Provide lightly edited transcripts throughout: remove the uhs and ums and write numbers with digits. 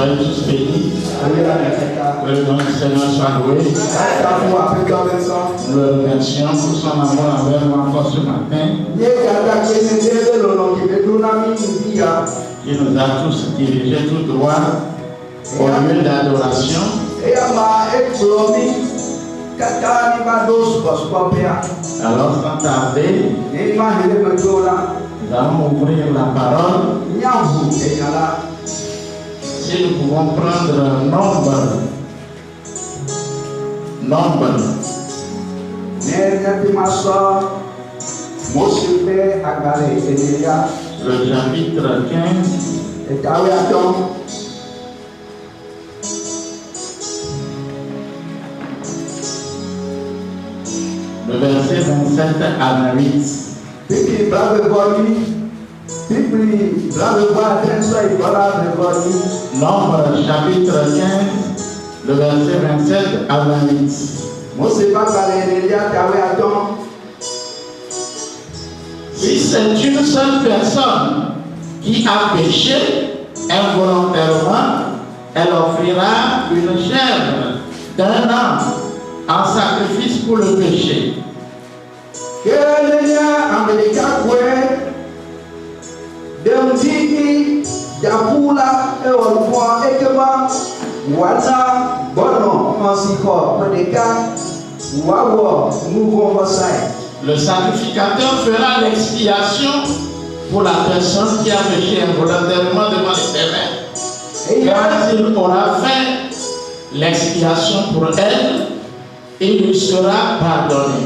Soyez tous bénis. Que le nom du Seigneur soit loué. Nous le remercions pour son amour envers nous encore ce matin. Qui nous a tous dirigés tout droit au lieu d'adoration. Alors, sans tarder, nous allons ouvrir la parole. Si nous pouvons prendre nombre. Le chapitre 15. Le verset 27 à 28. Nombre chapitre 15, le verset 27 à 28. Si c'est une seule personne qui a péché involontairement, elle offrira une chèvre d'un an en sacrifice pour le péché. Le sacrificateur fera l'expiation pour la personne qui a péché involontairement devant l'Éternel. Quand il aura fait l'expiation pour elle, il lui sera pardonné.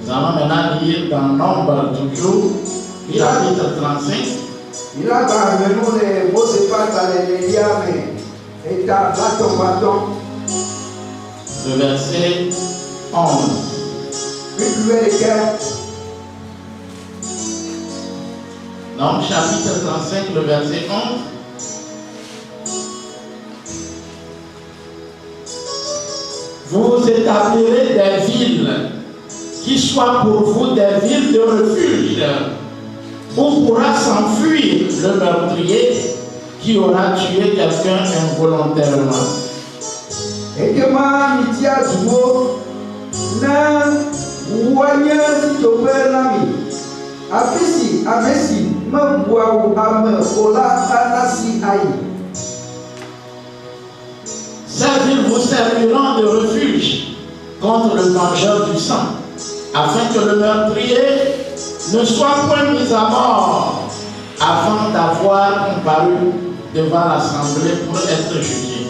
Nous allons maintenant lire dans Nombre toujours, chapitre 35. Le verset 11. Donc, chapitre 35, le verset 11. Vous établirez des villes qui soient pour vous des villes de refuge, où pourra s'enfuir le meurtrier qui aura tué quelqu'un involontairement. Ces villes vous serviront de refuge contre le vengeur du sang, afin que le meurtrier ne soit point mis à mort avant d'avoir comparu devant l'assemblée pour être jugé.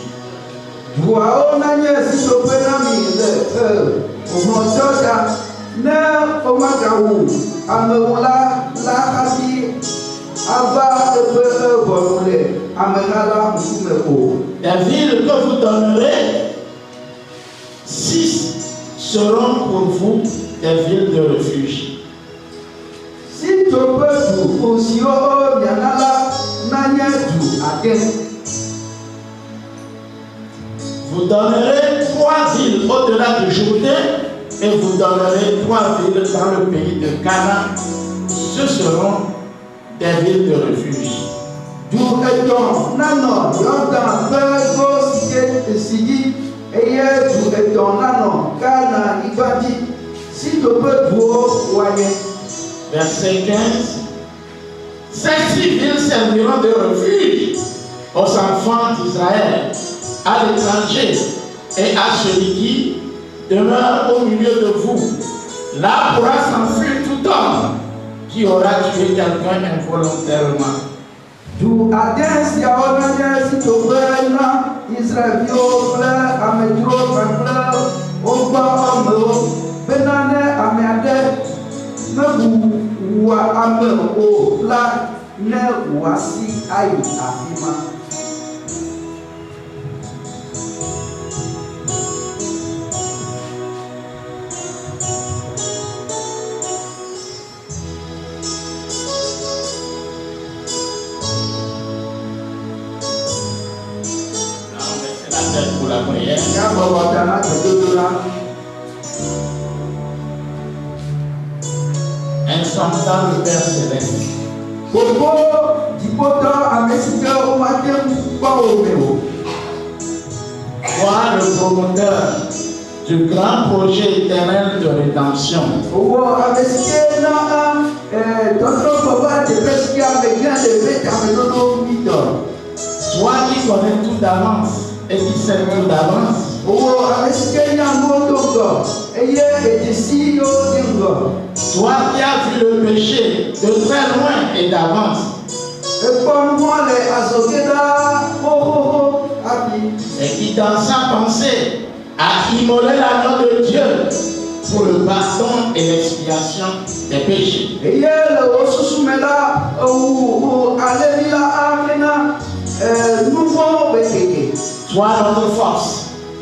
Les villes que vous donnerez, 6 seront pour vous des villes de refuge. Vous donnerez 3 villes au-delà du Jourdain et vous donnerez 3 villes dans le pays de Canaan. Ce seront des villes de refuge. Verset 15. Ces 6 villes serviront de refuge aux enfants d'Israël, à l'étranger et à celui qui demeure au milieu de vous. Là pourra s'enfuir tout homme qui aura tué quelqu'un involontairement. tête pour la prière. Instantanément le Père Céleste. Toi, le promoteur du grand projet éternel de rédemption. Toi qui connais tout d'avance et qui sais tout d'avance. Toi qui as vu le péché de très loin et d'avance. Et qui dans sa pensée a immolé l'agneau de Dieu pour le pardon et l'expiation des péchés. Toi notre force,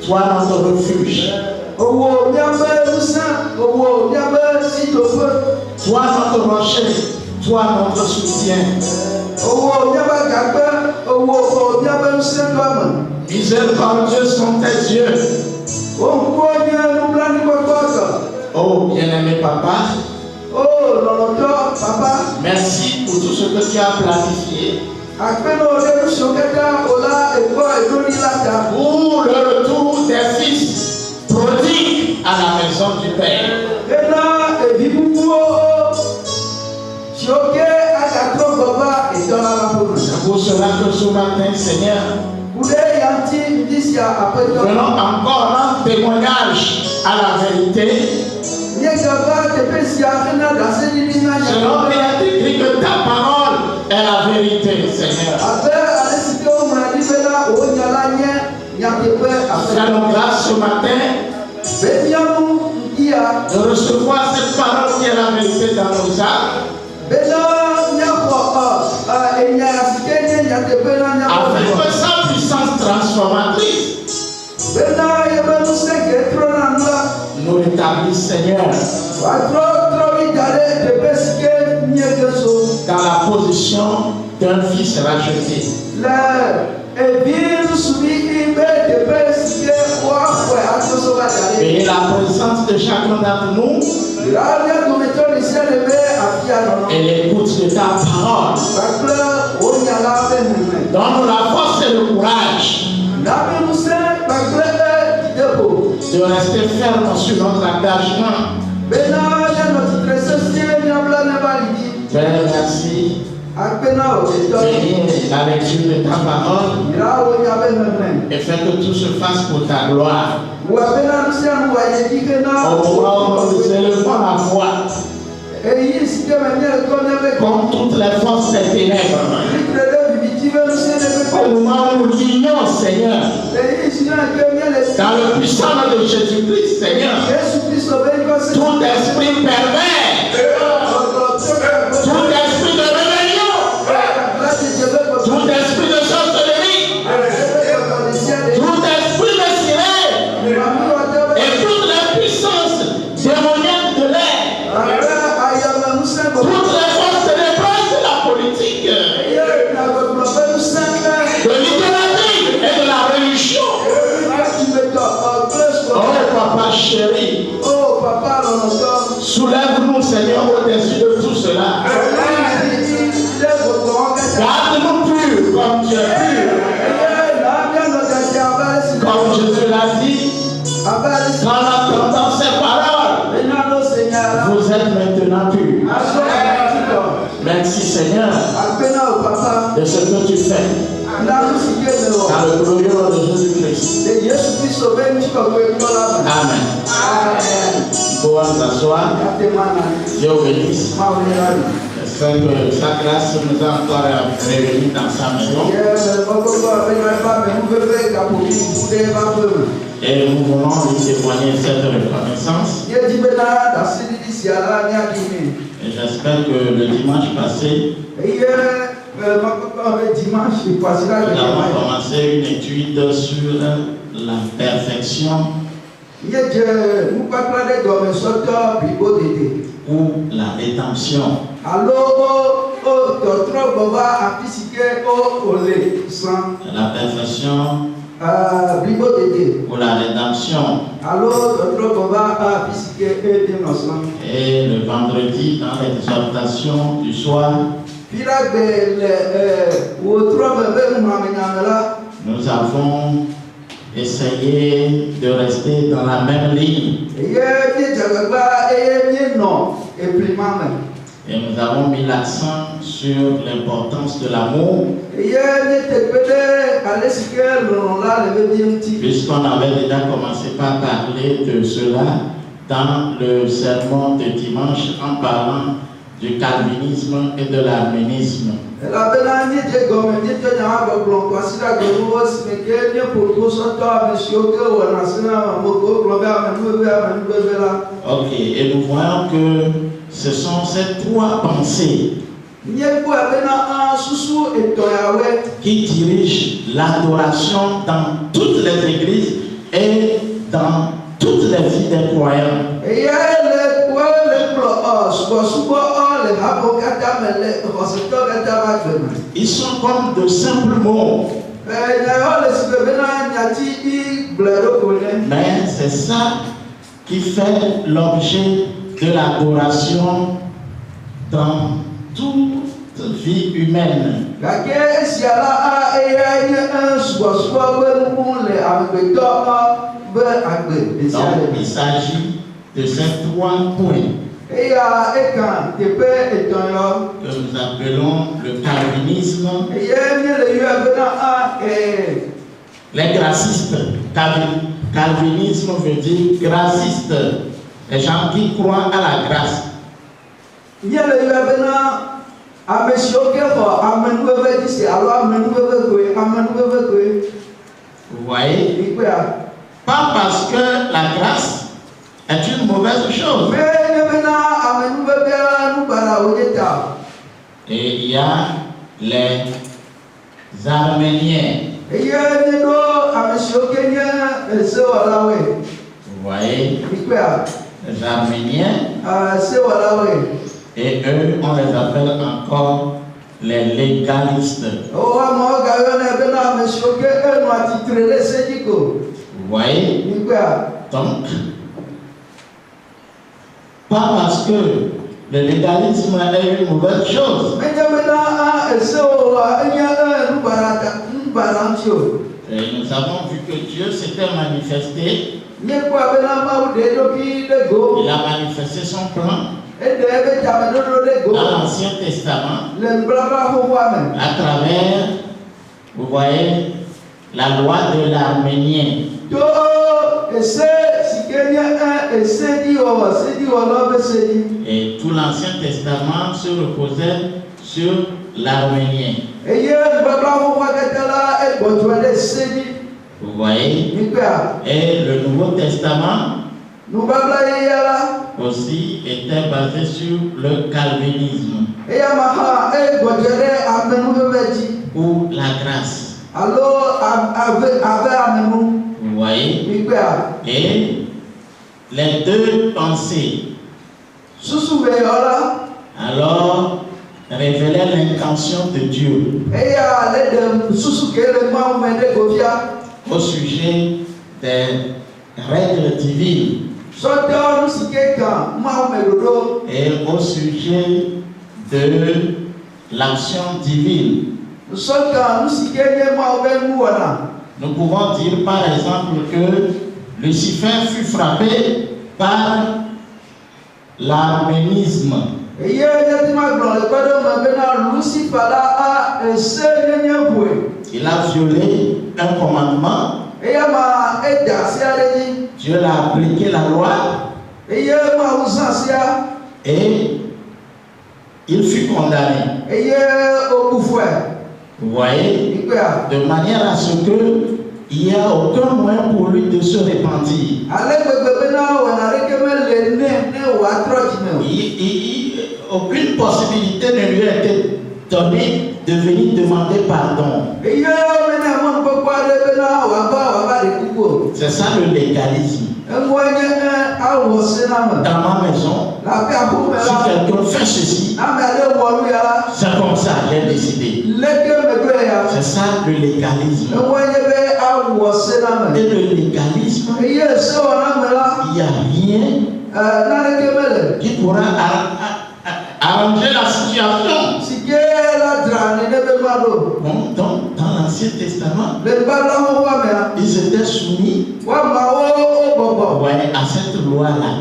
toi notre refuge. Toi notre rocher, toi notre soutien. Miséricordieux sont tes yeux. Oh bien-aimé papa. Merci pour tout ce que tu as planifié. Pour le retour des fils prodigues à la maison du Père. C'est pour cela que ce matin, Seigneur, venons encore rendre témoignage à la vérité. Selon il est écrit que ta parole est la vérité, Seigneur. Fais-nous grâce ce matin de recevoir cette parole qui est la vérité dans nos âmes. Afin que sa puissance transformatrice nous rétablisse, Seigneur, dans la position d'un fils racheté. Et la présence de chacun d'entre nous et l'écoute de ta parole. Donne-nous la force et le courage de rester ferme sur notre engagement. Père, merci. Bénis la lecture de ta parole et fais que tout se fasse pour ta gloire. Au moment où nous élevons la voix contre toutes les forces des ténèbres, au moment où nous crions, Seigneur, dans le puissant nom de Jésus-Christ, Seigneur, tout esprit pervers, tout esprit de rébellion, tout esprit de sorcellerie, tout esprit de sirène et toutes les puissances démoniaques de l'air, toutes les forces de défense de la politique, de l'idolâtrie et de la religion. Oh papa chéri, soulève-nous Seigneur au-dessus de tout cela. Garde-nous purs comme tu es pur. Comme Jésus l'a dit, en entendant ces paroles, vous êtes maintenant purs. Merci Seigneur de ce que tu fais. Dans le glorieux nom de Jésus-Christ. Amen. Pour s'asseoir, Dieu bénisse. J'espère que sa grâce nous a encore réunis dans sa maison. Et nous voulons lui témoigner cette reconnaissance. Et j'espère que le dimanche passé, nous avons commencé une étude sur la perfection ou la rédemption. La perfection pour la rédemption. Et le vendredi, dans l'exhortation du soir, nous avons essayé de rester dans la même ligne. Et nous avons mis l'accent sur l'importance de l'amour. Puisqu'on avait déjà commencé par parler de cela dans le sermon de dimanche en parlant du calvinisme et de l'arménisme. Ok, et nous voyons que ce sont ces trois pensées qui dirigent l'adoration dans toutes les églises et dans toutes les vies des croyants. Ils sont comme de simples mots. Mais c'est ça qui fait l'objet de l'adoration dans toute vie humaine. Donc il s'agit de ces trois points que nous appelons le calvinisme, les gracistes. Calvinisme veut dire graciste, les gens qui croient à la grâce. Vous voyez? Pas parce que la grâce est une mauvaise chose. Et il y a les Arméniens. Vous voyez? Les Arméniens. Et eux, on les appelle encore les légalistes. Vous voyez? Donc, pas parce que le légalisme est une mauvaise chose. Et nous avons vu que Dieu s'était manifesté. Il a manifesté son plan dans l'Ancien Testament à travers, vous voyez, la loi de l'Arménien. Et tout l'Ancien Testament se reposait sur l'Arménien. Vous voyez? Et le Nouveau Testament aussi était basé sur le calvinisme ou la grâce. Vous voyez? Et les deux pensées alors révélaient l'intention de Dieu au sujet des règles divines et au sujet de l'action divine. Nous pouvons dire par exemple que Lucifer fut frappé par l'arménisme. Il a violé un commandement. Dieu l'a appliqué la loi. Et il fut condamné. Vous voyez? De manière à ce que il n'y a aucun moyen pour lui de se repentir. Aucune possibilité ne lui a été donnée de venir demander pardon. C'est ça le légalisme. Dans ma maison, si quelqu'un fait ceci, c'est comme ça, j'ai décidé. C'est ça le légalisme. Et le légalisme, il n'y a rien qui pourra arranger la situation. Bon, donc, dans l'Ancien Testament, ils étaient soumis à cette loi-là.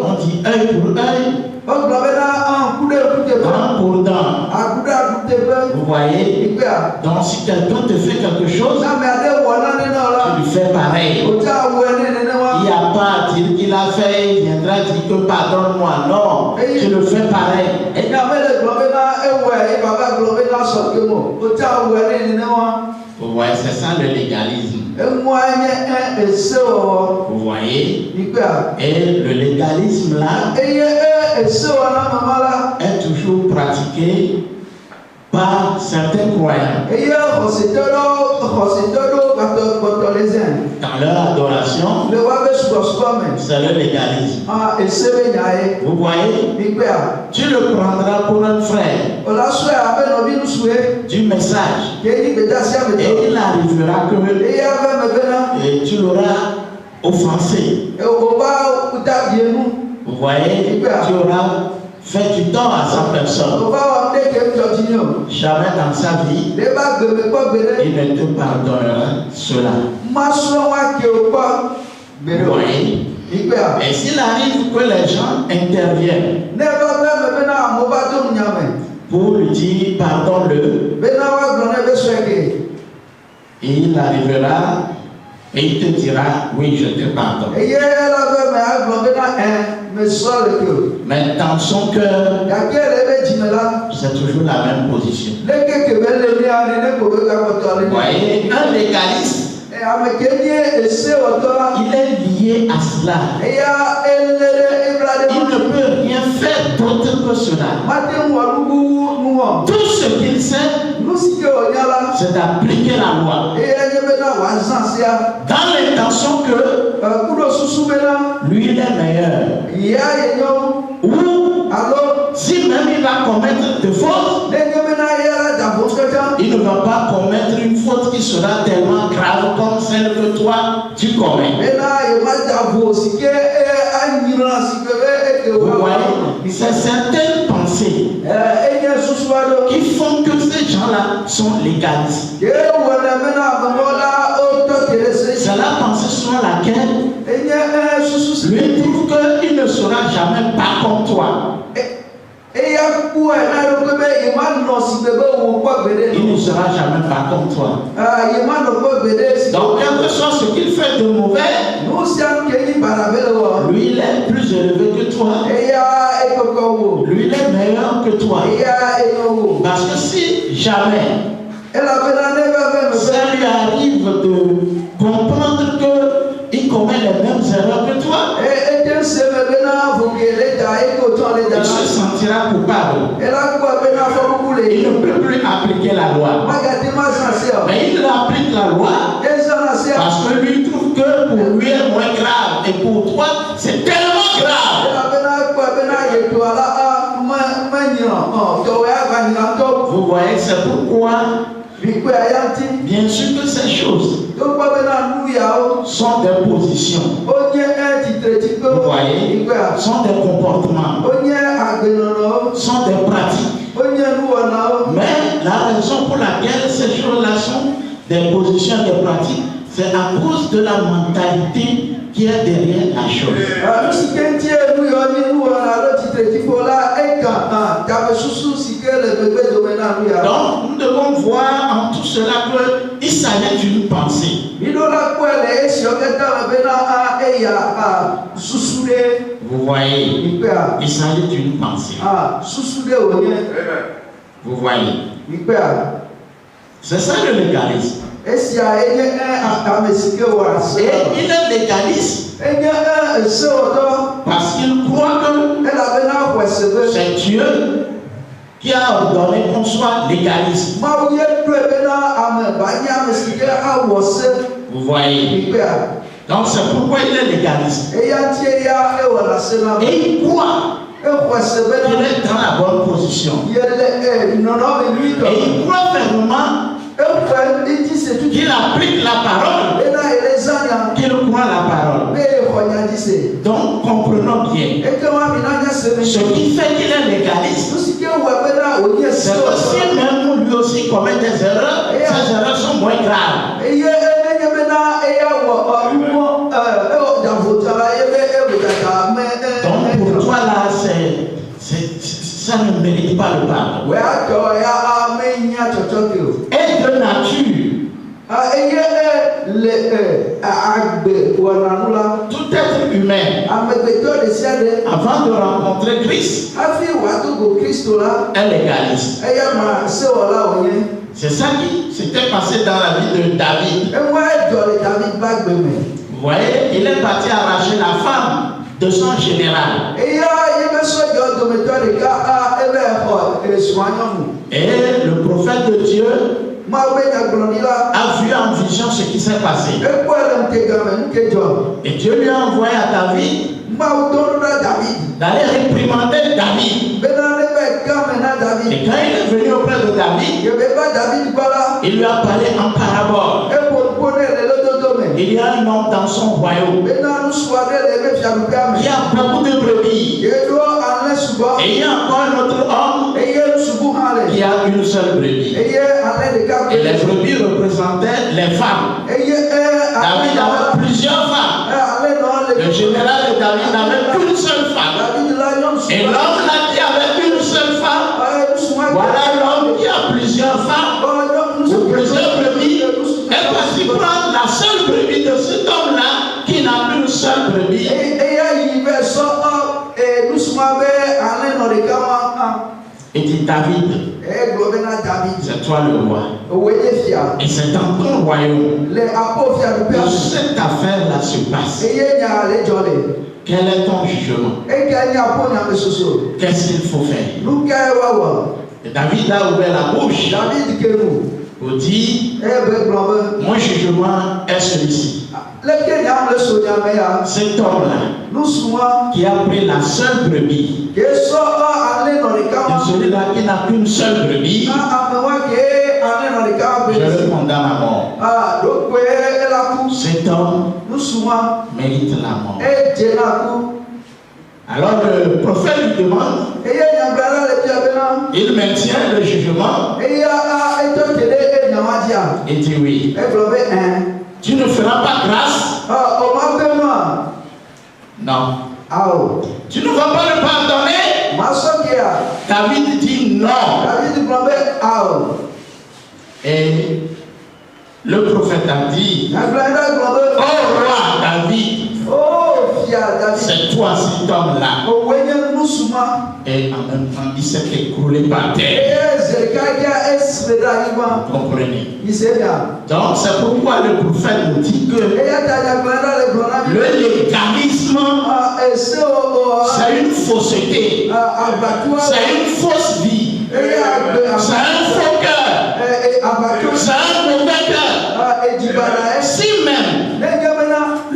On dit œil pour œil, dent pour dent. Vous voyez? Donc, si quelqu'un te fait quelque chose, tu lui fais pareil. Il n'y a pas à dire qu'il a fait, il viendra dire que pardonne-moi. Non, tu le fais pareil. Vous voyez, c'est ça le légalisme. Vous voyez? Et le légalisme là est toujours pratiqué par certains croyants. Dans leur adoration, c'est le légalisme. Vous voyez? Tu le prendras pour un frère du message. Et il arrivera que tu l'auras offensé. Vous voyez? Tu auras fait du tort à sa personne. Jamais dans sa vie, il ne te pardonnera cela. Vous voyez? Et s'il arrive que les gens interviennent pour lui dire pardonne-le, et il arrivera et il te dira oui, je te pardonne. Mais dans son cœur, c'est toujours la même position. Vous voyez, un légaliste, il est lié à cela. Il ne peut rien faire d'autre que cela. Tout ce qu'il sait, c'est d'appliquer la loi. Dans l'intention que lui il est meilleur. Ou si même il va commettre des fautes, il ne va pas commettre une faute qui sera tellement grave comme celle que toi tu commets. Vous voyez, c'est certaines pensées qui font que ces gens-là sont légalistes. C'est la pensée sur laquelle lui trouve qu'il ne sera jamais pas comme toi. Il ne sera jamais pas comme toi. Donc, quel que soit ce qu'il fait de mauvais, lui il est plus élevé que toi. Lui il est meilleur que toi. Parce que si jamais ça lui arrive de comprendre qu'il commet les mêmes erreurs que toi, il se sentira coupable. Il ne peut plus appliquer la loi. Mais il applique la loi parce que lui trouve que pour lui est moins grave et pour toi c'est tellement grave. Vous voyez, c'est pourquoi bien sûr que ces choses sont des positions. Vous voyez, sont des comportements, sont des pratiques. Mais la raison pour laquelle ces choses-là sont des positions, des pratiques, c'est à cause de la mentalité qui est derrière la chose. Donc, nous devons voir en tout cela qu'il s'agit d'une pensée. Vous voyez, il s'agit d'une pensée. Vous voyez. C'est ça le légalisme. Et il est légaliste parce qu'il croit que c'est Dieu qui a ordonné qu'on soit légaliste. Vous voyez. Donc c'est pourquoi il est légaliste. Et il croit qu'il est dans la bonne position. Et il croit fermement qu'il applique la parole, qu'il croit la parole. Donc comprenons bien. Ce qui fait qu'il est légaliste, c'est aussi même lui aussi commet des erreurs, ces erreurs sont moins graves. Donc pour toi là, ça ne mérite pas le pardon. Et de nature, tout être humain, avant de rencontrer Christ, est légaliste. C'est ça qui s'était passé dans la vie de David. Vous voyez, il est parti arracher la femme de son général. Et le prophète de Dieu a vu en vision ce qui s'est passé. Et Dieu lui a envoyé à David d'aller réprimander David. Et quand il est venu auprès de David, il lui a parlé en parabole. Il y a un homme dans son royaume qui a beaucoup de brebis. Et il y a encore un autre homme qui a une seule brebis. Et les brebis représentaient les femmes. David avait plusieurs femmes. Le général de David n'avait qu'une seule femme. Et l'homme là qui avait une seule femme, voilà l'homme qui a plusieurs femmes ou plusieurs brebis, est parti prendre la seule brebis de cet homme-là qui n'a qu'une seule brebis. Et dit David, c'est toi le roi. Et c'est dans ton royaume que cette affaire-là se passe. Quel est ton jugement? Qu'est-ce qu'il faut faire? Et David a ouvert la bouche pour dire, mon jugement est celui-ci. Cet homme-là qui a pris la seule brebis, de celui-là qui n'a qu'une seule brebis, je le condamne à mort. Cet homme mérite la mort. Alors le prophète lui demande, il maintient le jugement. Il dit oui. Tu ne feras pas grâce? Non. Tu ne vas pas le pardonner? David dit non. Et le prophète a dit, oh roi David, c'est toi cet homme-là. Et en même temps, il s'est écroulé par terre. Vous comprenez? Donc, c'est pourquoi le prophète nous dit que le légalisme, c'est une fausseté. C'est une fausse vie. C'est un faux cœur. C'est un mauvais cœur. Si même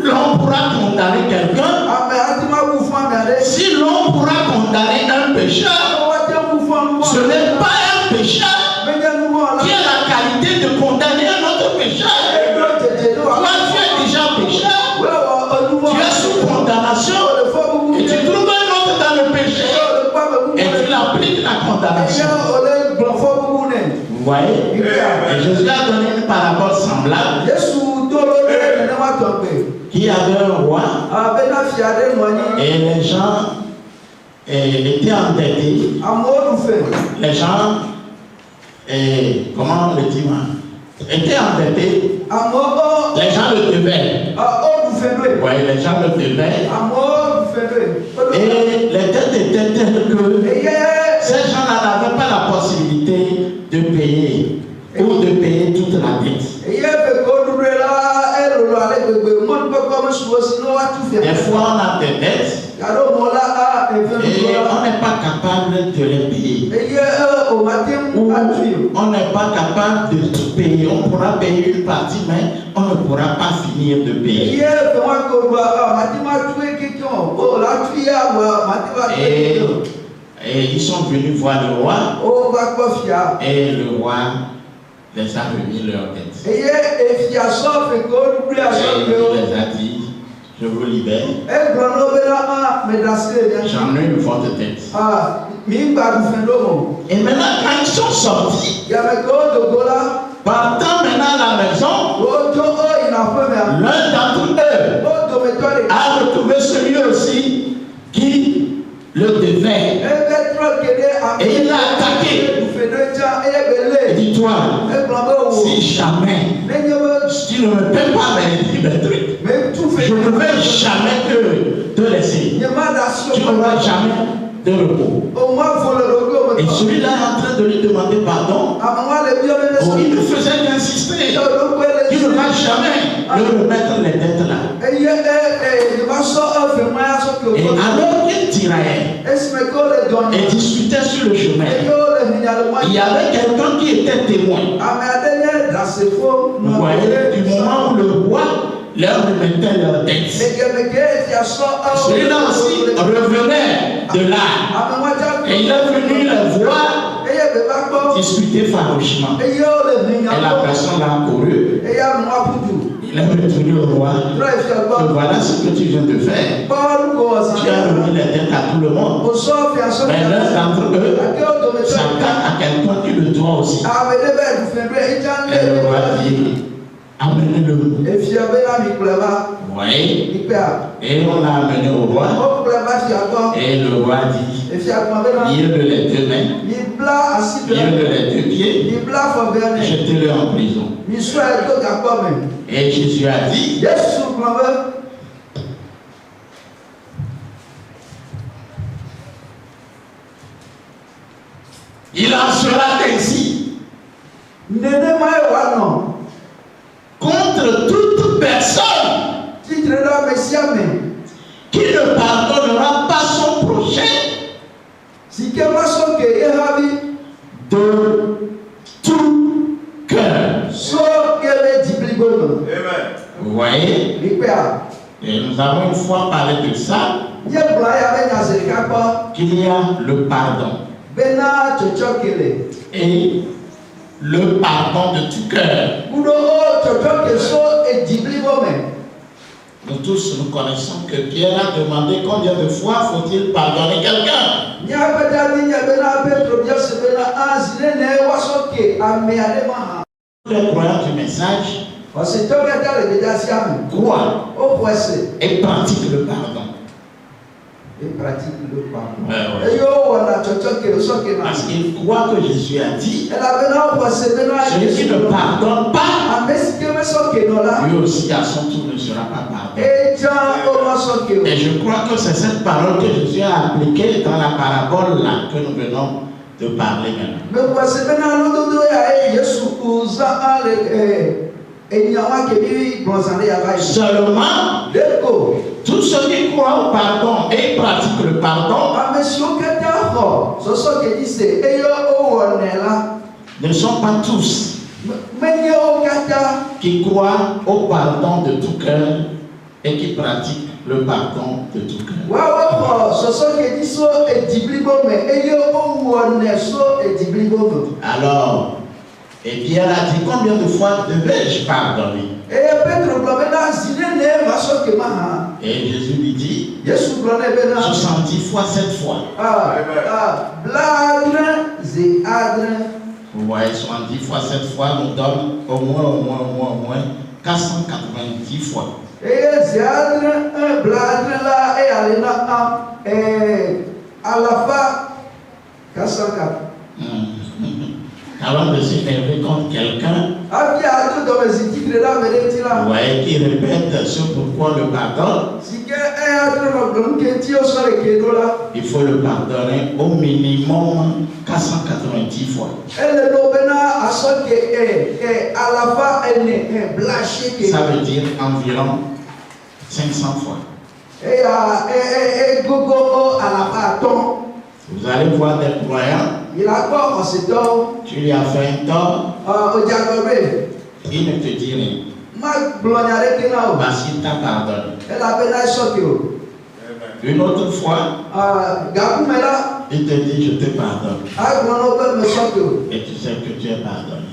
l'on pourra condamner quelqu'un, si l'on pourra condamner un pécheur, ce n'est pas un pécheur qui a la qualité de condamner un autre pécheur. Toi, tu es déjà pécheur, tu es sous condamnation, et tu trouves un autre dans le péché, et tu l'appliques la condamnation. Vous voyez? Et Jésus a donné une parabole semblable. Qui avait un roi et les gens étaient endettés. Les gens, comment on le dit, étaient endettés. Les gens le devaient. Oui, les gens le devaient. Et les dettes étaient telles que ces gens-là n'avaient pas la possibilité de payer ou de payer toute la dette. Des fois, on a des dettes et on n'est pas capable de les payer. Ou on n'est pas capable de tout payer. On pourra payer une partie, mais on ne pourra pas finir de payer. Et ils sont venus voir le roi. Et le roi les a remis leur tête. Et il les a dit, je vous libère. J'en ai une forte tête. Et maintenant, quand ils sont sortis, partant maintenant à la maison, l'un d'entre eux a retrouvé celui aussi qui le devait. Et il l'a attaqué. Et dit, toi, si jamais tu ne me paies pas mes trucs, je ne vais jamais te laisser. Tu n'auras jamais de repos. Et celui-là est en train de lui demander pardon. Il ne faisait qu'insister. Tu ne vas jamais le remettre les dettes là. Et alors qu'il tiraillait et discutait sur le chemin, il y avait quelqu'un qui était témoin. Vous voyez, du moment où le roi leur remettait leurs dettes, celui-là aussi revenait de là. Et il est venu le voir discuter farouchement. Et la personne l'a couru. Il est retourné au roi. Voilà ce que tu viens de faire. Tu as remis les dettes à tout le monde. Mais l'un d'entre eux s'attaque à quelqu'un qui le doit aussi. Et le roi dit, amenez-le. Oui. Et on l'a amené au roi. Et le roi dit, lié de les deux mains, lié de les deux pieds, jetez-le en prison. Et Jésus a dit, il en sera ainsi contre toute personne qui ne pardonnera pas son prochain de tout cœur. Vous voyez? Et nous avons une fois parlé de ça, qu'il y a le pardon. Et le pardon de tout cœur. Nous tous, nous connaissons que Pierre a demandé combien de fois faut-il pardonner quelqu'un. Les croyants du message croient et pratiquent le pardon. Parce qu'ils croient que Jésus a dit, celui qui ne pardonne pas, lui aussi à son tour ne sera pas pardonné. Et je crois que c'est cette parole que Jésus a appliquée dans la parabole là que nous venons de parler maintenant. Seulement, tous ceux qui croient au pardon et pratiquent le pardon ne sont pas tous qui croient au pardon de tout cœur et qui pratiquent le pardon de tout cœur. Alors, et Pierre a dit, combien de fois devais-je pardonner? Et Jésus lui dit, 70 fois 7 fois. Vous voyez, 70 fois 7 fois nous donne au moins 490 fois. Avant de s'énerver contre quelqu'un, vous voyez qu'il répète ce pourquoi le pardon, il faut le pardonner au minimum 490 fois. Ça veut dire environ 500 fois. Vous allez voir des croyants, tu lui as fait un tort, il ne te dit rien. Parce qu'il t'a pardonné. Une autre fois, il te dit je te pardonne. Et tu sais que tu es pardonné.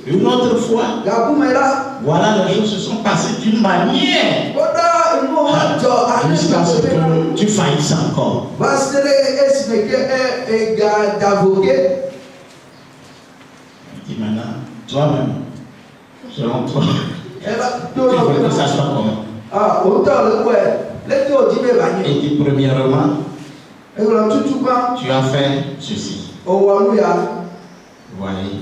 Une autre fois, voilà, les choses se sont passées d'une manière jusqu'à ce que tu faillisses encore. Et maintenant, toi-même, selon toi, tu veux que ça soit comment? Et dit premièrement, tu as fait ceci. Voyez,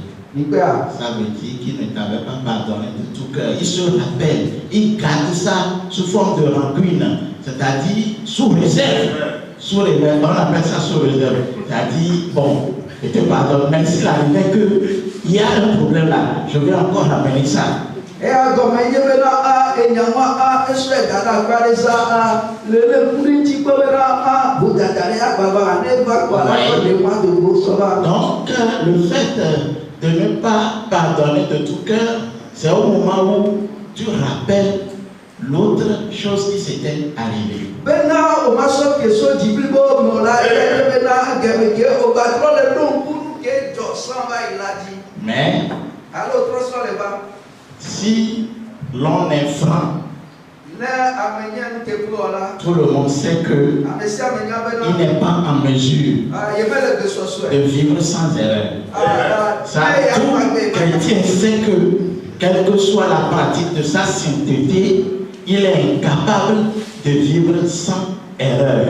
ça veut dire qu'il ne t'avait pas pardonné de tout cœur. Il se rappelle, il garde ça sous forme de rancune, c'est-à-dire sous réserve. Sous réserve, on appelle ça sous réserve. C'est-à-dire, bon, je te pardonne, même s'il arrivait qu'il y a un problème là, je vais encore ramener ça. Donc, le fait de ne pas pardonner de tout cœur, c'est au moment où tu rappelles l'autre chose qui s'était arrivée. Mais si l'on est franc, tout le monde sait que il n'est pas en mesure de vivre sans erreur. Ça, tout chrétien sait que, quelle que soit la pratique de sa sainteté, il est incapable de vivre sans erreur.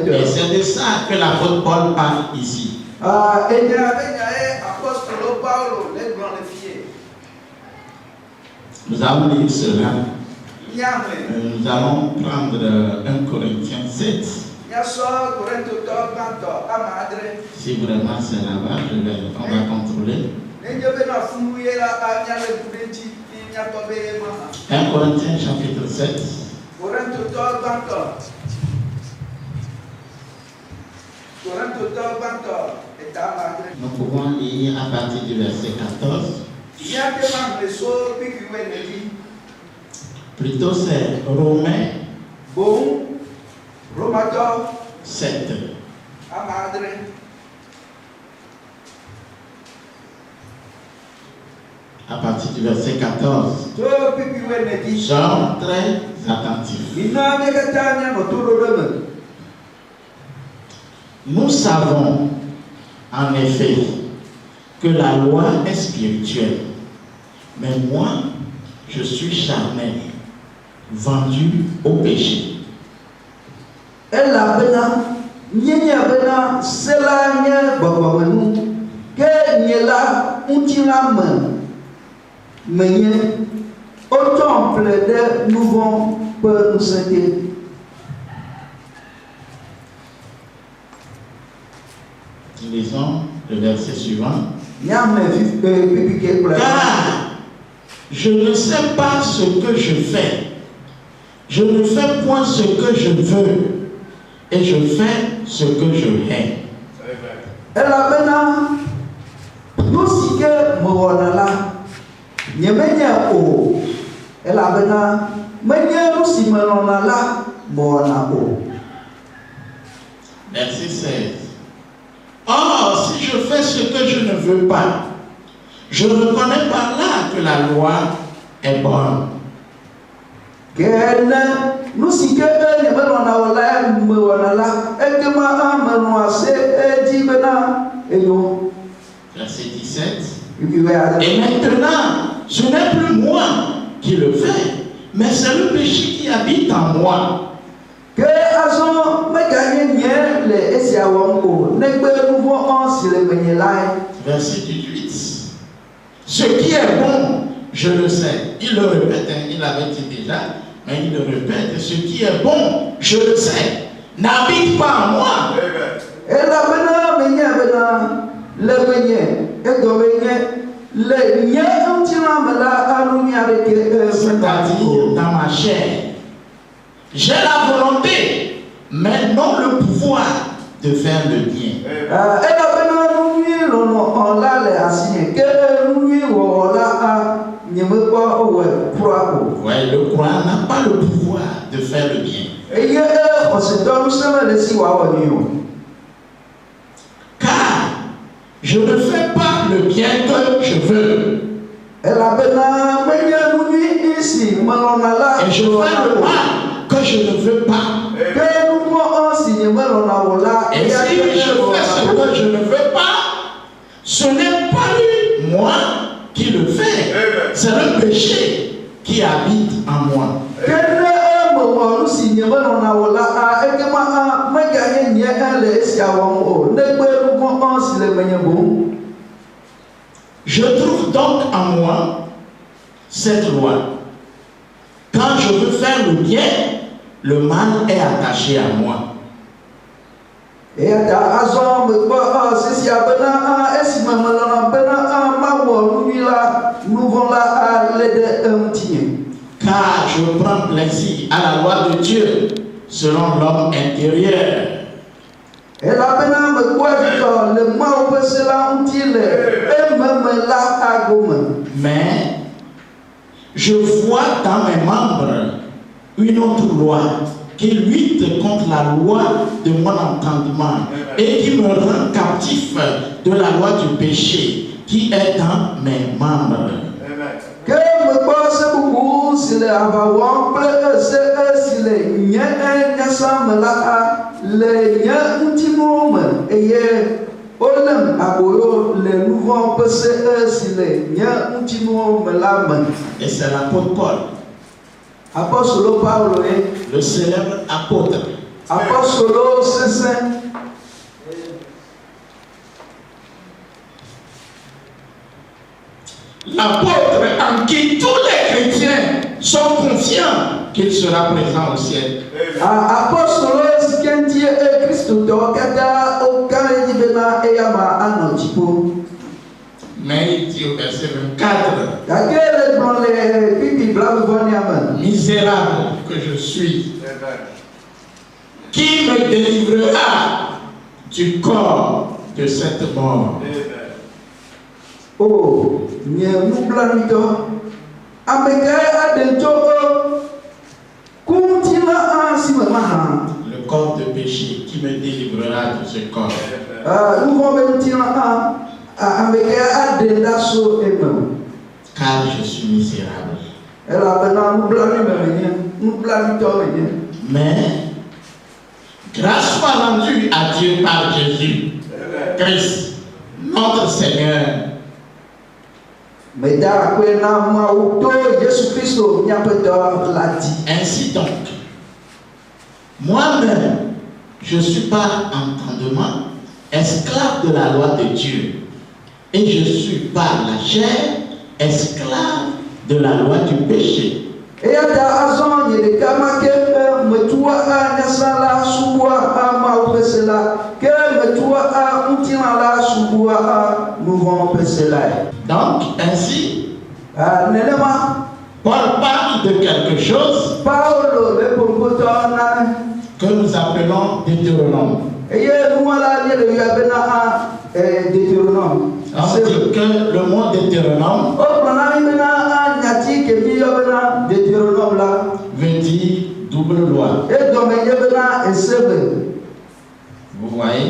Et c'est de ça que l'apôtre Paul parle ici. Nous allons lire cela. Nous allons prendre 1 Corinthiens 7. Si vraiment c'est là-bas, on va contrôler. 1 Corinthiens chapitre 7. Nous pouvons lire à partir du verset 14. Plutôt c'est Romains 7. À partir du verset 14. Soyons très attentifs. Nous savons en effet que la loi est spirituelle, mais moi, je suis charnel, vendu au péché. Lisons le verset suivant. Car je ne sais pas ce que je fais. Je ne fais point ce que je veux. Et je fais ce que je hais. Verset 16. Or, si je fais ce que je ne veux pas, je reconnais par là que la loi est bonne. Verset 17. Et maintenant, ce n'est plus moi qui le fais, mais c'est le péché qui habite en moi. Verset 18. Ce qui est bon, je le sais. Il le répète, il l'avait dit déjà, mais il le répète. Ce qui est bon, je le sais, n'habite pas en moi. C'est-à-dire dans ma chair. J'ai la volonté, mais non le pouvoir de faire le bien. Ouais, le croyant n'a pas le pouvoir de faire le bien. Car je ne fais pas le bien que je veux. Et je fais le mal que je ne veux pas. Et si je fais ce que je ne veux pas, ce n'est pas moi qui le fait, c'est le péché qui habite en moi. Je trouve donc en moi cette loi. Quand je veux faire le bien, le mal est attaché à moi. Et car je prends plaisir à la loi de Dieu selon l'homme intérieur. Mais je vois dans mes membres une autre loi qui lutte contre la loi de mon entendement et qui me rend captif de la loi du péché qui est dans mes membres. Et c'est l'apôtre Paul, le célèbre apôtre, l'apôtre en qui tous les chrétiens sont confiants qu'il sera présent au ciel. Mais il dit au verset 24, misérable que je suis, qui me délivrera du corps de cette mort? Oh, le corps de péché qui me délivrera de ce corps. Car je suis misérable. Mais grâce soit rendue à Dieu par Jésus Christ, notre Seigneur. Ainsi donc, moi-même, je ne suis pas entendement, esclave de la loi de Dieu. Et je suis par la chair, esclave de la loi du péché. Donc, ainsi, Paul parle de quelque chose que nous appelons Deutéronome. On dit que le mot Deutéronome veut dire double loi. Vous voyez?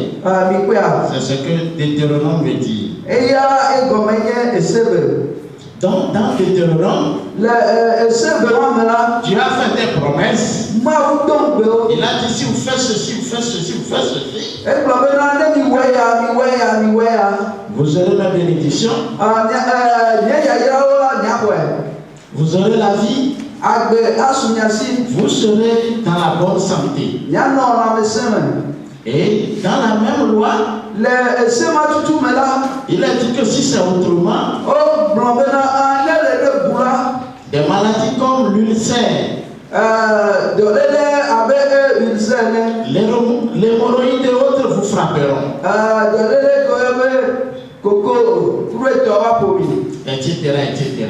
C'est ce que Deutéronome veut dire. Donc, dans Deutéronome, Dieu a fait des promesses. Il a dit si vous faites ceci, vous faites ceci, vous faites ceci, vous aurez la bénédiction, vous aurez la vie, vous serez dans la bonne santé. Et dans la même loi, il a dit que si c'est autrement, des maladies comme l'ulcère, l'hémorroïde et autres vous frapperont, etc., etc.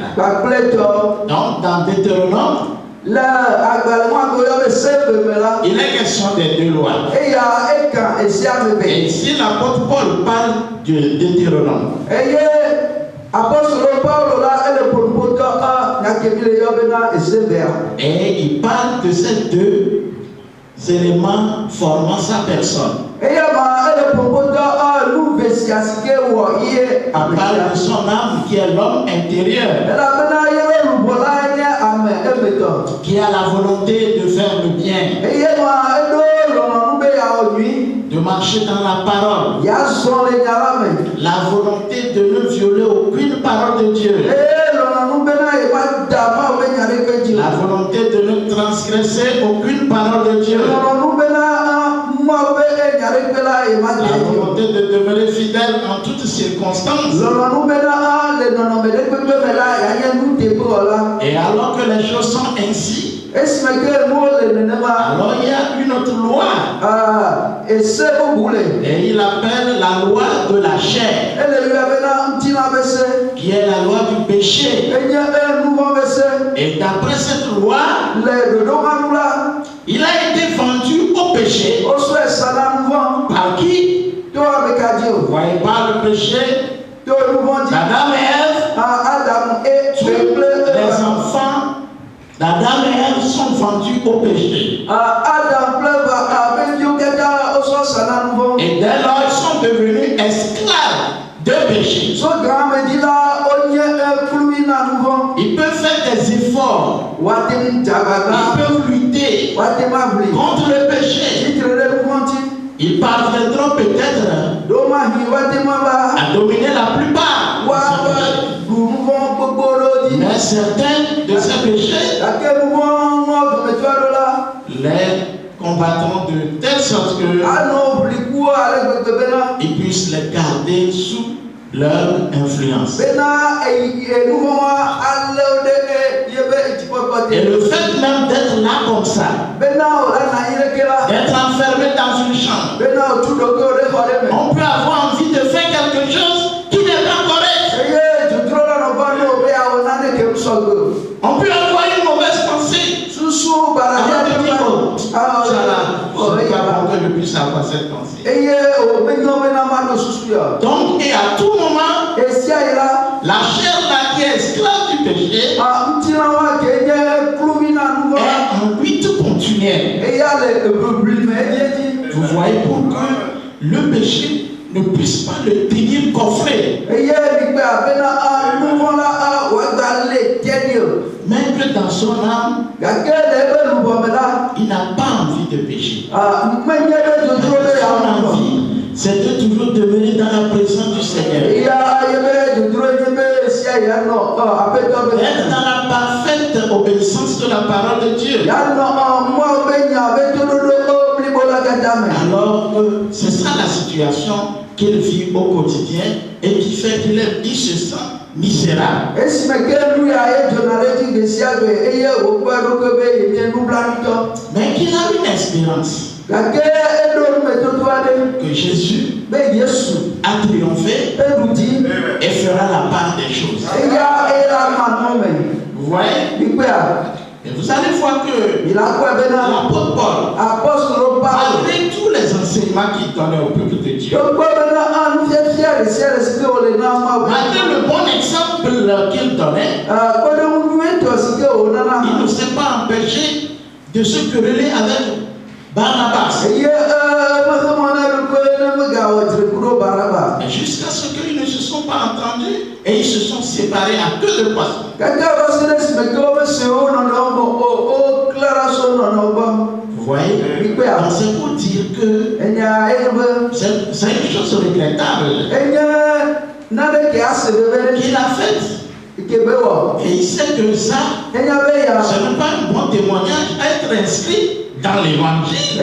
Donc dans Deutéronome, il est question des deux lois. Et ici l'apôtre Paul parle de Deutéronome. Et il parle de ces deux éléments formant sa personne. À part de son âme qui est l'homme intérieur, qui a la volonté de faire le bien, de marcher dans la parole, la volonté de ne violer aucune parole de Dieu, la volonté de ne transgresser aucune parole de Dieu, la volonté de demeurer fidèle en toutes circonstances. Et alors que les choses sont ainsi, alors il y a une autre loi. Et il appelle la loi de la chair, qui est la loi du péché. Et d'après cette loi, il a été vendu au péché. Par qui? Vous voyez pas le péché? Adam et Ève, tous les enfants d'Adam et Ève sont vendus au péché. Et dès lors, ils sont devenus esclaves de péché. Ils peuvent faire des efforts. Ils peuvent lutter contre le péché. Ils parviendront peut-être à dominer la plupart. Mais certains de ces péchés les combattront de telle sorte que ils puissent les garder sous leur influence. Et le fait même d'être là comme ça, d'être enfermé dans une chambre, on peut avoir envie de faire quelque chose qui n'est pas correct. On peut avoir une mauvaise pensée. Je ne sais pas pourquoi je puisse avoir cette pensée. Donc, et à tout moment, la chair là qui est esclave du péché est en lutte continuelle. Vous voyez pourquoi le péché ne puisse pas le tenir coffré. Même que dans son âme, il n'a pas envie de pécher. Son envie, c'est de toujours demeurer dans la présence du Seigneur. Être dans la parfaite obéissance de la parole de Dieu. Alors que c'est ça la situation qu'il vit au quotidien et qui fait qu'il se sent misérable. Mais qu'il a une espérance que Jésus a triomphé et fera la part des choses. Vous voyez? Et vous allez voir que l'apôtre Paul, malgré tous les enseignements qu'il donnait au peuple de Dieu, malgré le bon exemple qu'il donnait, il ne s'est pas empêché de se quereller avec Barnabas. Et jusqu'à ce qu'ils ne se sont pas entendus et ils se sont séparés à queue de poisson. Vous voyez? Donc c'est pour dire que c'est une chose regrettable qu'il a faite. Et il sait que ça, ce n'est pas un bon témoignage à être inscrit dans l'évangile.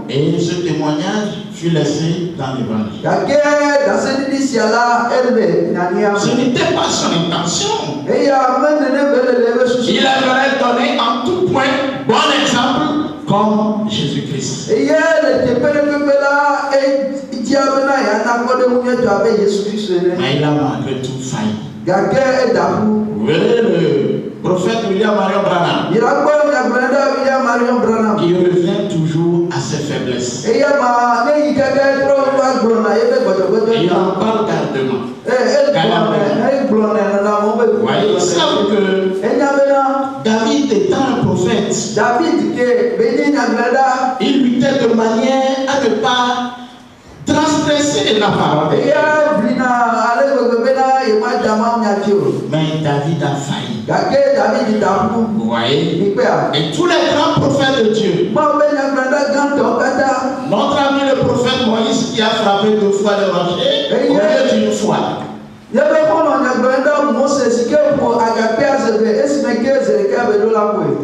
Et ce témoignage fut laissé dans l'évangile. Ce n'était pas son intention. Il aimerait donner en tout point bon exemple comme Jésus-Christ. Mais il a malgré tout failli. Vous verrez le prophète William Marion Branham, qui revient toujours à ses faiblesses. Et il en parle gardement. Vous voyez, il savent que David étant un prophète. Il luttait de manière à ne pas transgresser la parole. Mais David a failli. Vous voyez? Et tous les grands prophètes de Dieu. Notre ami le prophète Moïse qui a frappé 2 fois le rocher, au lieu d'une fois.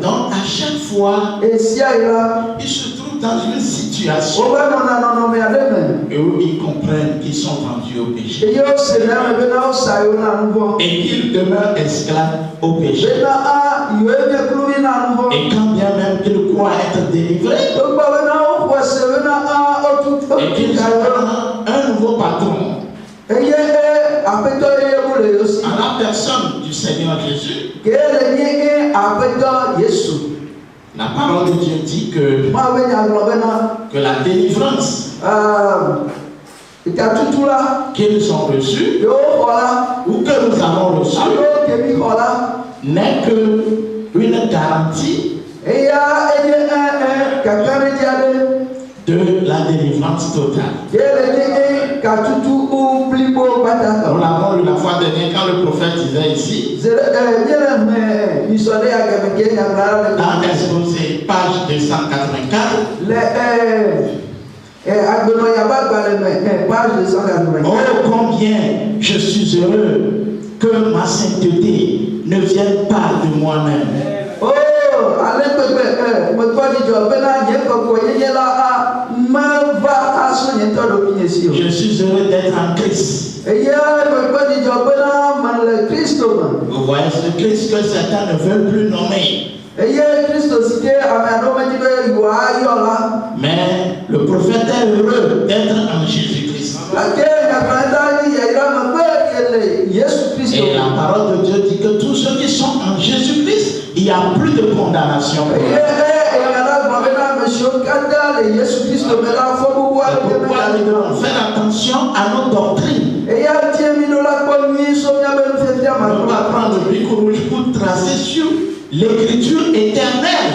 Donc à chaque fois, il se trouve dans une situation où ils comprennent qu'ils sont vendus au péché et qu'ils demeurent esclaves au péché. Et quand bien même qu'ils croient être délivrés et qu'ils ont un nouveau patron à la personne du Seigneur Jésus, la parole de Dieu dit que la délivrance qu'ils ont reçue ou que nous avons reçue n'est qu'une garantie de la délivrance totale. Nous l'avons lu la fois dernière quand le prophète disait ici, dans l'exposé, page 284, oh combien je suis heureux que ma sainteté ne vienne pas de moi-même. Je suis heureux d'être en Christ. Vous voyez ce Christ que certains ne veulent plus nommer. Mais le prophète est heureux d'être en Jésus-Christ. Et la parole de Dieu dit que tous ceux qui sont en Jésus-Christ, il n'y a plus de condamnation. Pourquoi nous devons faire attention à nos doctrines? On va prendre le bic rouge pour tracer sur l'écriture éternelle.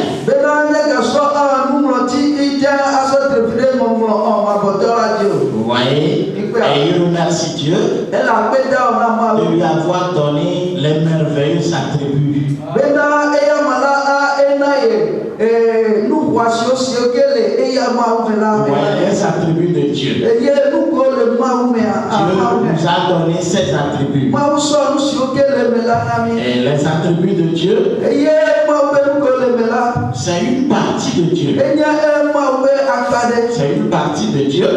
Vous voyez? Et il remercie Dieu de lui avoir donné les merveilleux attributs. Les attributs de Dieu. Dieu nous a donné ces attributs. Et les attributs de Dieu, c'est une partie de Dieu. C'est une partie de Dieu.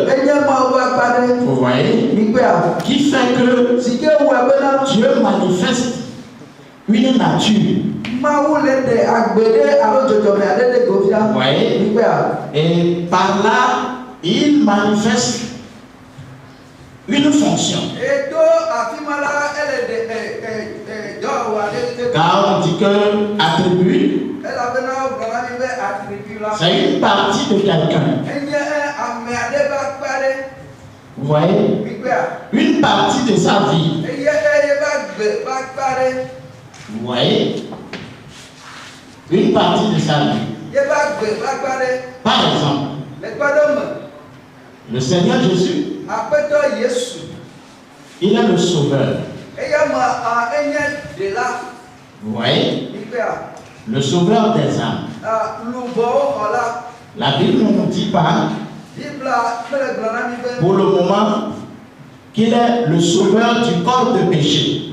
Vous voyez? Qui fait que Dieu manifeste une nature. Vous voyez? Et par là, il manifeste une fonction. Car on dit que attribut, c'est une partie de quelqu'un. Vous voyez? Une partie de sa vie. Vous voyez? Une partie de sa vie. Par exemple, le Seigneur Jésus, il est le sauveur. Vous voyez? Le sauveur des âmes. La Bible ne nous dit pas pour le moment qu'il est le sauveur du corps de péché.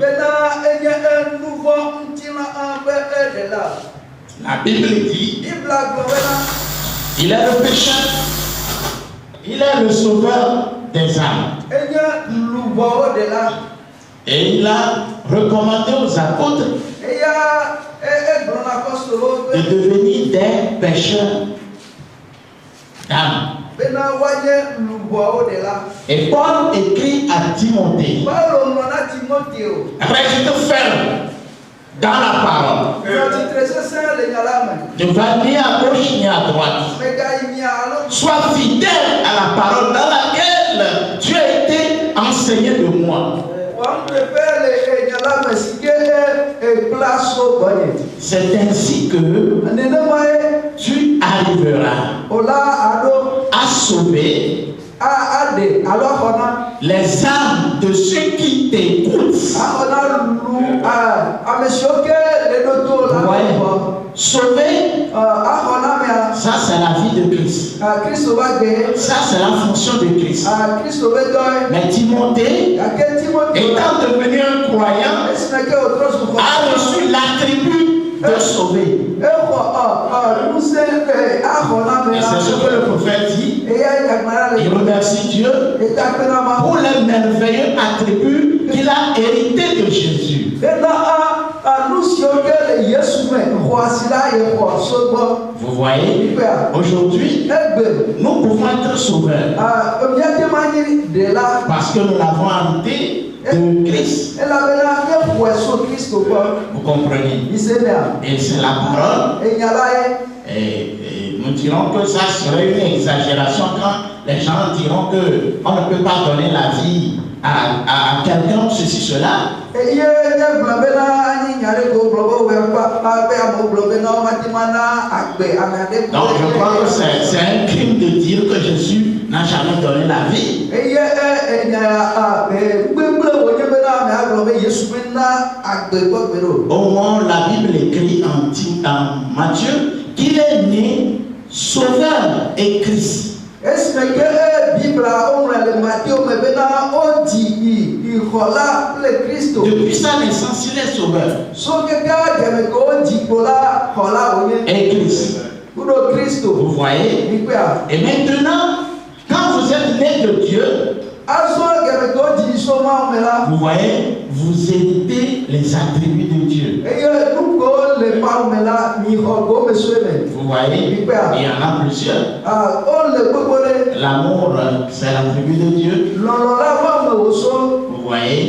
La Bible dit il est le pécheur, il est le sauveur des âmes. Et il a recommandé aux apôtres de devenir des pécheurs d'âmes. Et Paul écrit à Timothée, reste ferme dans la parole. Ne va ni à gauche ni à droite. Sois fidèle à la parole dans laquelle tu as été enseigné de moi. C'est ainsi que tu arriveras à sauver les âmes de ceux qui t'écoutent. Ouais. Sauver, ça c'est la vie de Christ. Ça c'est la fonction de Christ. Mais Timothée, étant devenu un croyant, a reçu l'attribut de sauver. Et c'est ce que le prophète dit. Il remercie Dieu pour le merveilleux attribut qu'il a hérité de Jésus. Vous voyez, aujourd'hui, nous pouvons être sauveurs parce que nous l'avons hérité de Christ. Vous comprenez? Et c'est la parole. Et nous dirons que ça serait une exagération quand les gens diront qu'on ne peut pas donner la vie à quelqu'un, ceci, cela. Donc je crois que c'est un crime de dire que Jésus n'a jamais donné la vie. Au moins la Bible écrit en Matthieu qu'il est né sauveur et Christ. Depuis sa naissance, il est sauveur. Et Christ. Vous voyez? Et maintenant, quand vous êtes né de Dieu, vous voyez, vous héritez les attributs de Dieu. Vous voyez, il y en a plusieurs. L'amour, c'est l'attribut de Dieu. Vous voyez,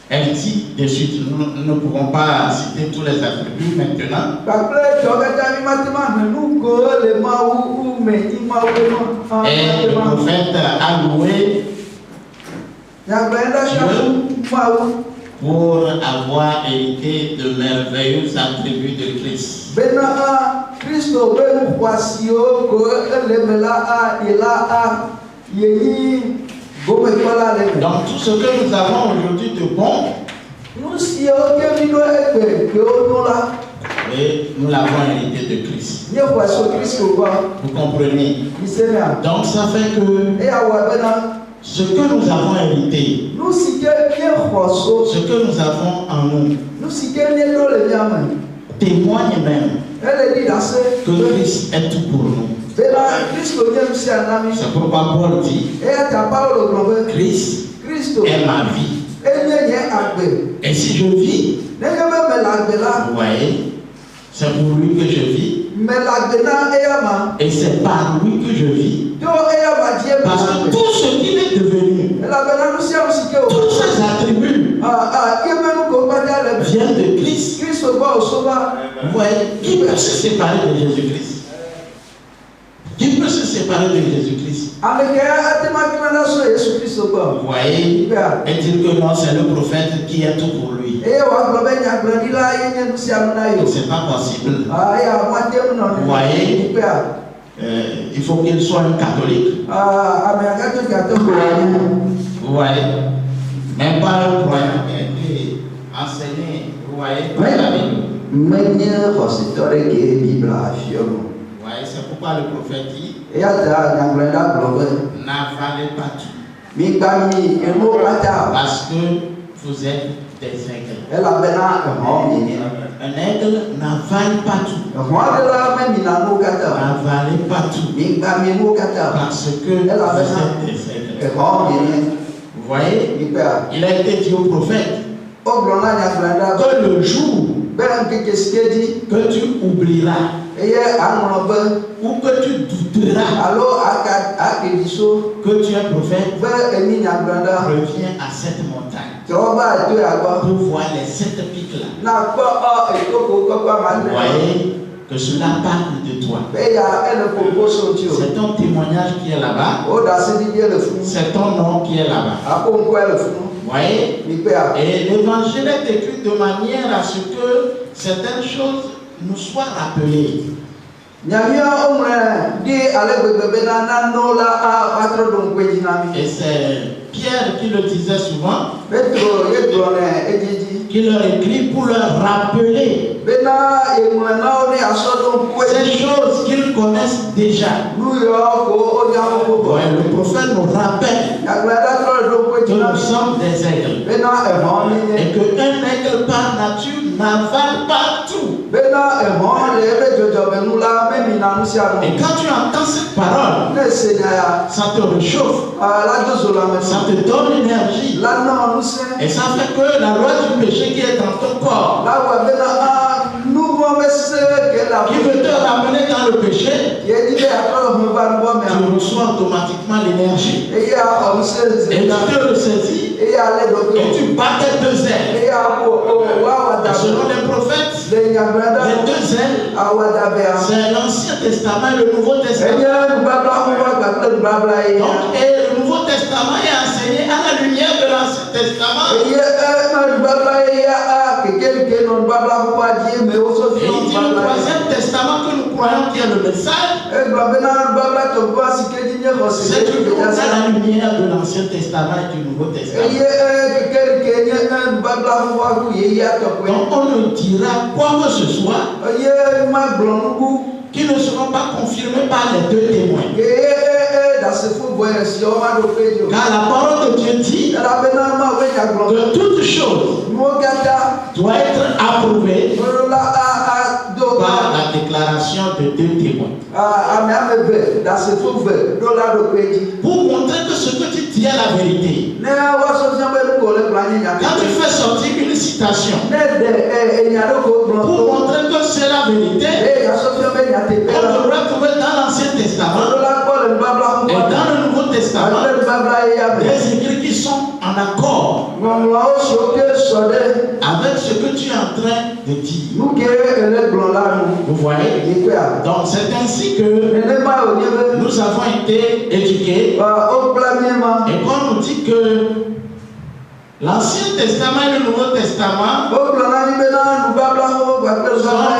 elle dit de suite, nous ne pouvons pas citer tous les attributs maintenant. Et le prophète a loué Dieu pour avoir hérité de merveilleux attributs de Christ. Donc tout ce que nous avons aujourd'hui de bon, et nous l'avons hérité de Christ. Vous comprenez? Donc ça fait que ce que nous avons hérité, ce que nous avons en nous, témoigne même que Christ est tout pour nous. C'est pourquoi Paul dit, Christ est ma vie. Et si je vis, vous voyez, c'est pour lui que je vis. Et c'est par lui que je vis. Parce que tout ce qu'il est devenu, tous ses attributs viennent de Christ. Vous voyez, qui peut se séparer de Jésus-Christ? Qui peut se séparer de Jésus-Christ? Vous voyez, et dire que non, c'est le prophète qui est tout pour lui. C'est pas possible. Vous voyez, il faut qu'il soit un catholique. Vous voyez, même pas un croyant qui a été enseigné. Vous voyez, par la Bible. Vous voyez, c'est pourquoi le prophète dit, n'avalez pas tout. Parce que vous êtes des aigles. Un aigle n'avale pas tout. N'avalez pas tout. Parce que vous êtes des aigles. Vous voyez, il a été dit au prophète que le jour que tu oublieras ou que tu douteras que tu es prophète, reviens à cette montagne pour voir les 7 pics là. Vous voyez que cela parle de toi. C'est ton témoignage qui est là-bas. C'est ton nom qui est là-bas. voyez? Et l'évangile est écrit de manière à ce que certaines choses nous soient rappelées. Et c'est Pierre qui le disait souvent, qui leur écrit pour leur rappeler ces choses qu'ils connaissent déjà. Ouais, le prophète nous rappelle que nous sommes des aigles et qu'un aigle par nature n'avale pas tout. Et quand tu entends cette parole, ça te réchauffe, ça te donne l'énergie, et ça fait que la loi du péché qui est dans ton corps, qui veut te ramener dans le péché, tu reçois automatiquement l'énergie. Et tu te ressaisis et tu bats tes deux ailes. Selon les prophètes, les deux ailes, c'est l'Ancien Testament et le Nouveau Testament. Donc, et le Nouveau Testament est enseigné à la lumière de l'Ancien Testament. Et il dit le troisième testament que nous croyons qui est le message, c'est toujours à la lumière de l'Ancien Testament et du Nouveau Testament. Donc on ne dira quoi que ce soit qui ne seront pas confirmés par les deux témoins. Car la parole de Dieu dit que toute chose doit être approuvée par la déclaration de deux témoins. Pour montrer que ce que tu dis est la vérité. Quand tu fais sortir une citation, pour montrer que c'est la vérité, on devrait trouver dans l'Ancien Testament et dans le Nouveau Testament des écrits qui sont en accord avec ce que tu es en train de dire. Vous voyez? Donc c'est ainsi que nous avons été éduqués. Et qu'on nous dit que l'Ancien Testament et le Nouveau Testament sont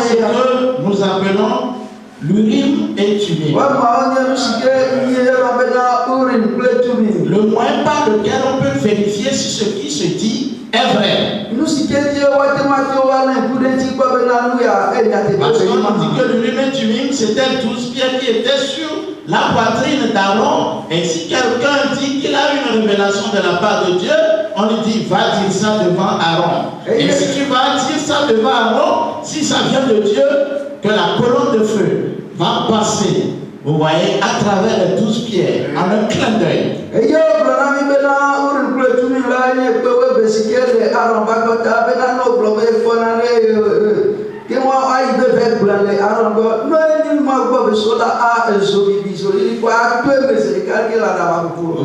ce que nous appelons l'Urim et Tumim. Le moyen par lequel on peut vérifier si ce qui se dit est vrai. Parce qu'on dit que l'Urim et Tumim, c'était 12 pierres qui étaient sur la poitrine d'Aaron. Et si quelqu'un dit qu'il a une révélation de la part de Dieu, on lui dit, va dire ça devant Aaron. Et si tu vas dire ça devant Aaron, si ça vient de Dieu, que la colonne de feu va passer, vous voyez, à travers les 12 pierres, en un clin d'œil.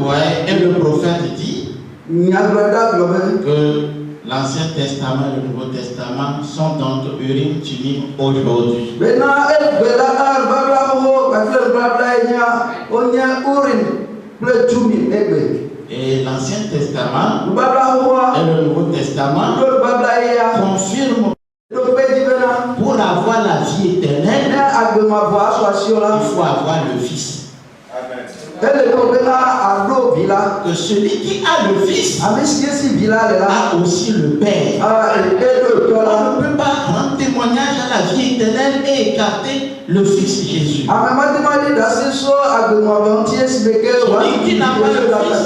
Ouais, et le prophète dit que l'Ancien Testament et le Nouveau Testament sont donc Urim Tumim aujourd'hui. Et l'Ancien Testament et le Nouveau Testament confirment pour avoir la vie éternelle, il faut avoir le Fils. Que celui qui a le Fils a aussi le Père. On ne peut pas rendre témoignage à la vie éternelle et écarter le Fils Jésus. Celui qui n'a pas le Fils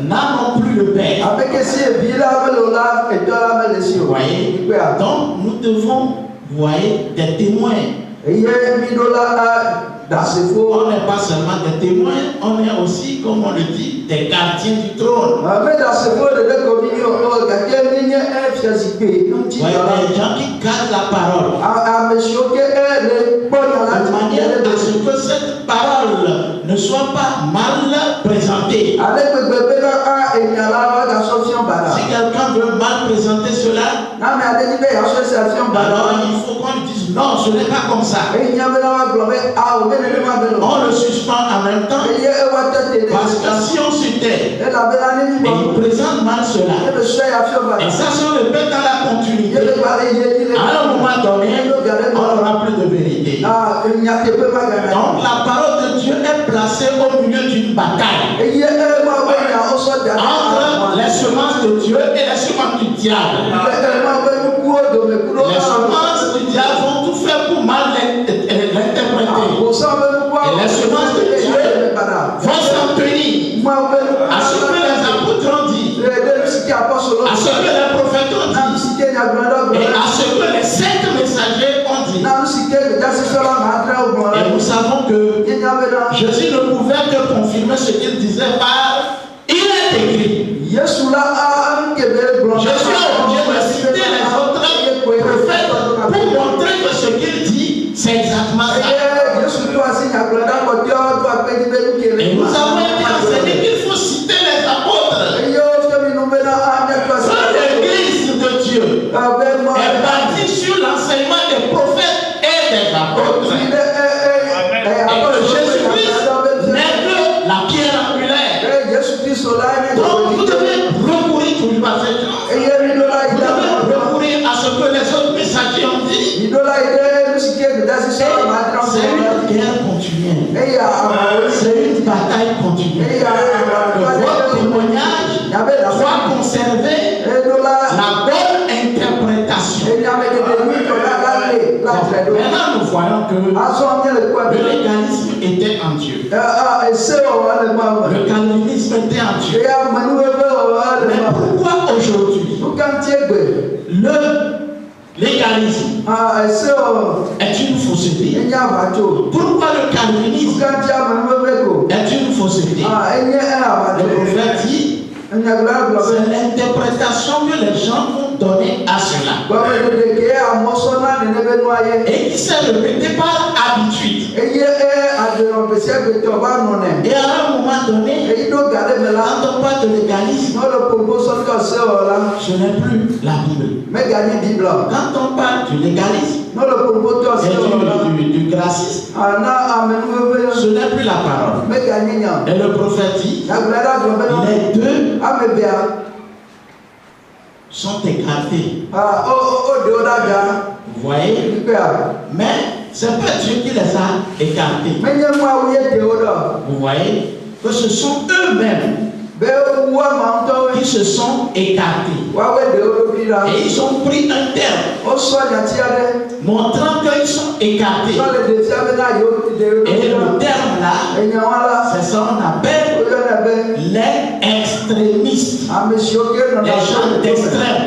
n'a non plus le Père. Vous voyez? Donc nous devons, vous voyez, des témoins. On n'est pas seulement des témoins, on est aussi, comme on le dit, des gardiens du trône. Des gens qui gardent la parole. De manière à ce que cette parole ne soit pas mal présentée. Si quelqu'un veut mal présenter cela, alors il faut qu'on lui dise non, ce n'est pas comme ça. On le suspend en même temps. Parce que si on se tait, Et il présente mal cela. Et ça, si on le met dans la continuité, à un moment donné, on n'aura plus de vérité. Donc la parole de Dieu est placée au milieu d'une bataille entre les semences de Dieu et les semences du diable. Les semences du diable vont tout faire pour mal l'interpréter. Et les semences de Dieu vont s'en tenir à ce que les apôtres ont dit, à ce que les prophètes ont dit, et à ce que les 7 messagers ont dit. Et nous savons que Jésus ne pouvait que confirmer ce qu'il disait par il est écrit. Jésus a obligé de citer les autres prophètes pour montrer que ce qu'il dit, c'est exactement ça. Et nous avons été enseignés qu'il faut citer les apôtres. L'église de Dieu est bâtie sur l'enseignement des prophètes et des apôtres. Et que Jésus-Christ n'est que la pierre angulaire. Donc vous devez recourir toujours à cette chose. Vous devez recourir à ce que les autres messagers ont dit. C'est une guerre continuelle. C'est une bataille continuelle. Votre témoignage doit conserver la bonne interprétation. Maintenant, nous voyons que le légalisme était en Dieu. Le calvinisme était en Dieu. Mais pourquoi aujourd'hui le légalisme est une fausseté? Pourquoi le calvinisme est une fausseté? Le prophète dit, c'est l'interprétation que les gens vont donner à cela. Et qui s'est répété par habitude. Et à un moment donné, quand on parle de légalisme, ce n'est plus la Bible. Quand on parle du légalisme et du gracisme, ce n'est plus la parole. Et le prophète dit, les deux sont écartés. Vous voyez? Mais c'est pas Dieu qui les a écartés. Vous voyez? Que ce sont eux-mêmes qui se sont écartés. Et ils ont pris un terme montrant qu'ils sont écartés. Et le terme là, c'est ça qu'on appelle les extrémistes. Les gens d'extrême.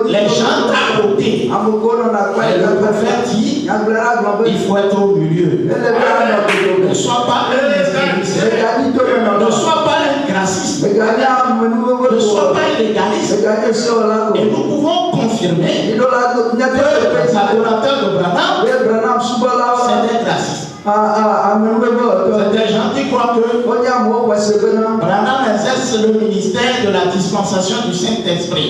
Les gens à côté. Et le prophète dit, il faut être au milieu. Ne sois pas un extrémiste. Ne sois pas un grassiste. Ne sois pas un légaliste. Et nous pouvons confirmer que les adorateurs de Branham, c'est des grassistes. C'est des gens qui croient que Branham exerce le ministère de la dispensation du Saint-Esprit.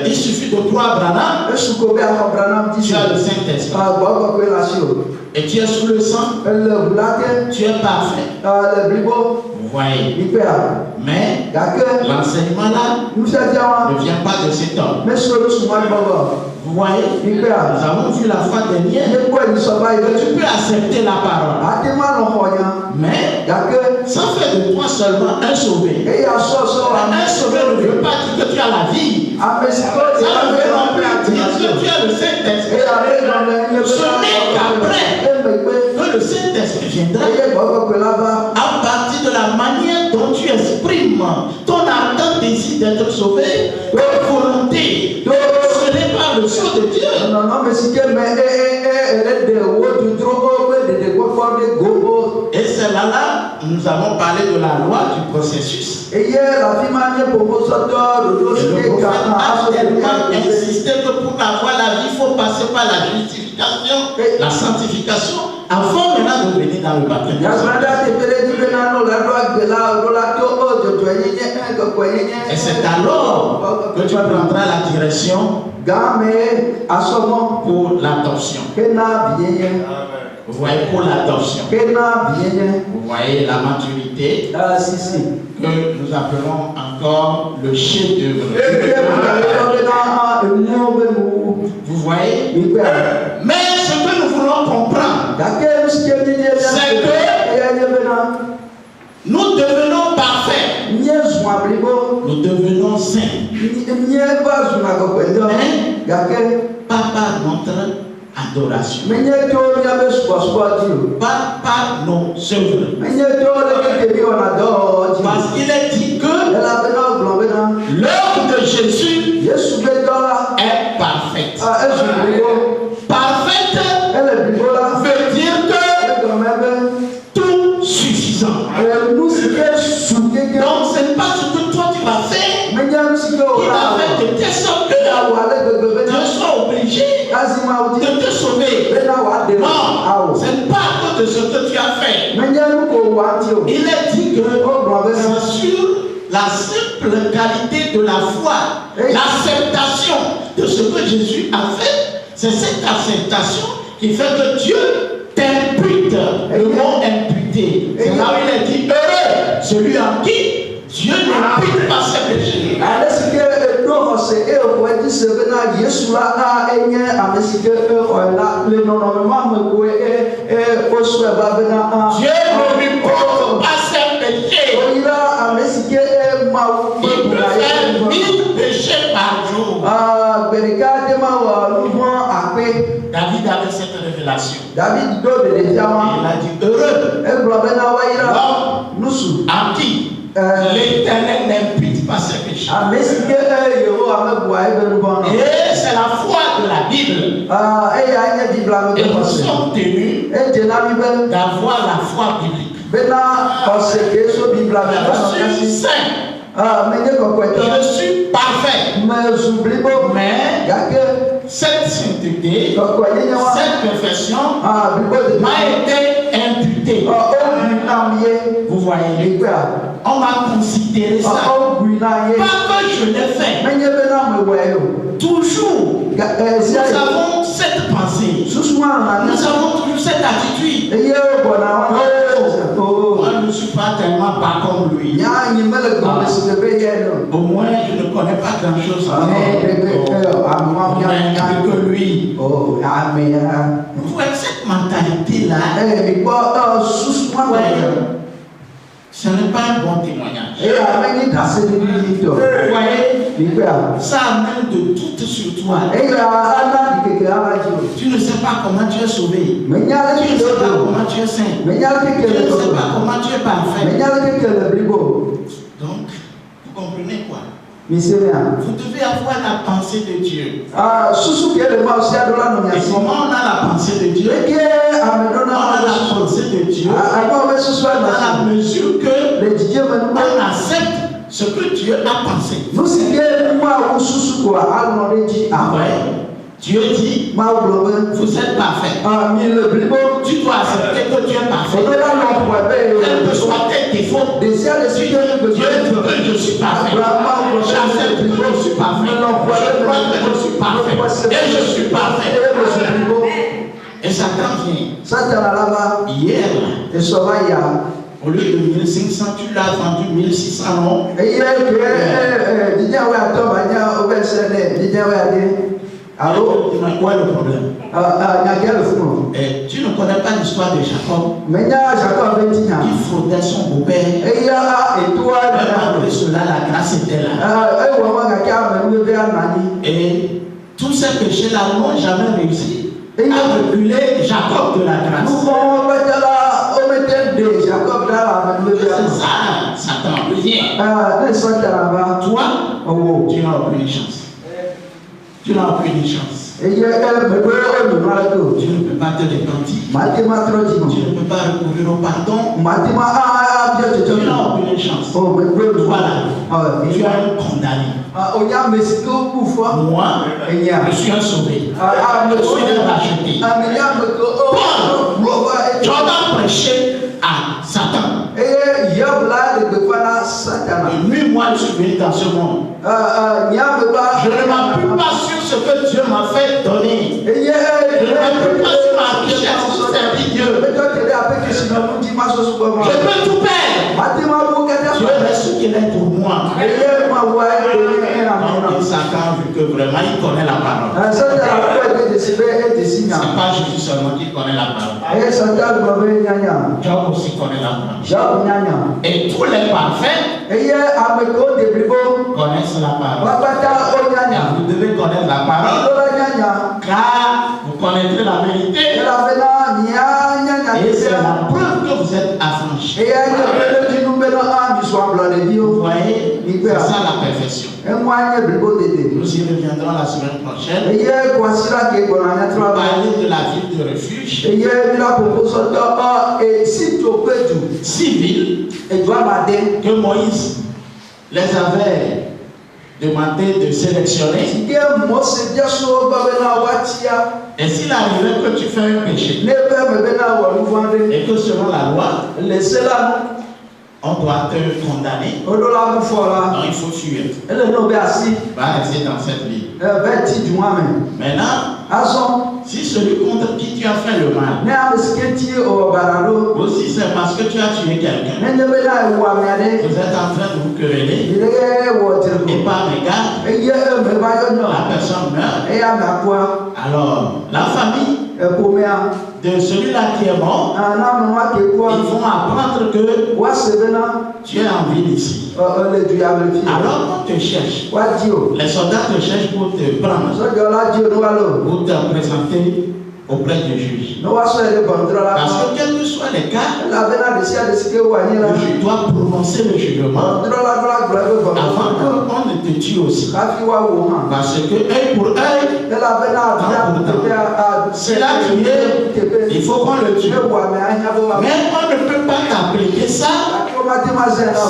Il suffit de croire Branham, tu as le Saint-Esprit. Et tu es sous le sang, tu es parfait. Vous voyez. Mais l'enseignement là ne vient pas de cet homme. Vous voyez, nous avons vu la foi dernière. Tu peux accepter la parole. Mais ça fait de toi seulement un sauvé. Un sauvé ne veut pas dire que tu as la vie. Ça ne veut non plus dire que tu as le Saint-Esprit. Ce n'est qu'après que le Saint-Esprit viendra, à partir de la manière dont tu exprimes ton ardent désir d'être sauvé, ta volonté. Ce n'est pas le sceau de Dieu. Et c'est là, nous avons parlé de la loi du processus. Et le prophète a tellement insisté que pour avoir la vie, il faut passer par la justification, la sanctification, avant maintenant de venir dans le baptême. Et c'est alors que tu prendras la direction pour l'adoption. Vous voyez, pour l'adoption. Vous voyez la maturité que nous appelons encore le chef-d'œuvre. Vous voyez? Mais ce que nous voulons comprendre, c'est que nous devenons parfaits. Nous devenons saints. Pas par notre adoration. Pas par nos œuvres. Parce qu'il est dit que l'œuvre de Jésus est parfaite. Parfaite veut dire que tout suffisant. Donc ce n'est pas ce que toi tu vas faire qui va faire de telle sorte que Dieu soit obligé de te sauver. Non, ce n'est pas à cause de ce que tu as fait. Il est dit que c'est sur la simple qualité de la foi, l'acceptation de ce que Jésus a fait, c'est cette acceptation qui fait que Dieu t'impute le mot imputé. C'est là où il est dit heureux celui en qui Dieu n'impute pas ses péchés. Dieu ne lui porte pas ses péchés. Il peut faire 1000 péchés par jour. David avait cette révélation. Il a dit heureux l'homme à qui l'Éternel n'impute pas ses péchés. Et c'est la foi de la Bible. Et nous sommes tenus d'avoir la foi biblique. Je suis saint. Je suis parfait. Mais cette sainteté, cette perfection m'a été imputée. Vous voyez, on m'a considéré ça. Pas que je l'ai fait. Toujours, nous avons cette pensée. Nous avons toujours cette attitude. Moi, je ne suis pas tellement pas comme lui. Au moins, je ne connais pas grand-chose que lui. Vous voyez cette mentalité-là. Ce n'est pas un bon témoignage. Vous voyez, ça amène de doute sur toi. Tu ne sais pas comment tu es sauvé. Tu ne sais pas comment tu es saint. Tu ne sais pas comment tu es parfait. Donc, vous comprenez quoi? Vous devez avoir la pensée de Dieu. Et comment on a la pensée de Dieu? On a la pensée de Dieu dans la mesure que on accepte ce que Dieu a pensé. Dieu dit, vous êtes parfait. Tu dois accepter que Dieu est parfait. Quels que soient tes défauts, Dieu veut que je suis parfait. J'accepte que je suis parfait. Je crois que je suis parfait. Et je suis parfait. Et Satan vient. Hier, au lieu de 1500, tu l'as vendu 1600 non? Alors, quoi le problème? Tu ne connais pas l'histoire de Jacob qui fraudait son beau-père. Après cela, la grâce était là. Et tous ces péchés-là n'ont jamais réussi à reculer Jacob de la grâce. C'est ça, Satan. Viens. Toi, tu n'as aucune chance. Tu n'as aucune chance. Tu ne peux pas te repentir. Tu ne peux pas recourir au pardon. Tu n'as aucune chance. Voilà. Tu es un condamné. Moi, je suis un sauvé. Je suis un racheté. Paul, Job a prêché à Satan. Et lui, moi, je suis venu dans ce monde. Je ne m'appuie pas sur ce que Dieu m'a fait donner. Je ne peux pas sur ma richesse pour servir Dieu. Je peux tout perdre. Dieu reste ce qu'il est pour moi. Donc Satan, vu que vraiment il connaît la parole. C'est pas Jésus seulement qui connaît la parole. Job aussi connaît la parole. Et tous les parfaits connaissent la parole. Et vous devez connaître la parole, car vous connaîtrez la vérité. Et c'est la preuve que vous êtes affranchis. Vous voyez, c'est ça la perfection. Nous y reviendrons la semaine prochaine pour parler de la ville de refuge. Civile que Moïse les avait demandé de sélectionner. Et s'il arrivait que tu fais un péché et que selon la loi, on doit te condamner, donc il faut fuir. Va rester dans cette vie. Maintenant, si celui contre qui tu as fait le mal, aussi c'est parce que tu as tué quelqu'un, vous êtes en train de vous quereller, et par égard, la personne meurt, alors la famille de celui-là qui est mort, ils vont apprendre que tu es en ville ici. Alors on te cherche. Les soldats te cherchent pour te prendre, pour te présenter auprès du juge. Parce que quels que soient les cas, le juge doit prononcer le jugement avant qu'on ne te tue aussi. Parce que œil pour œil, dent pour dent. C'est là tué, il faut qu'on le tue. Mais on ne peut pas t'appliquer ça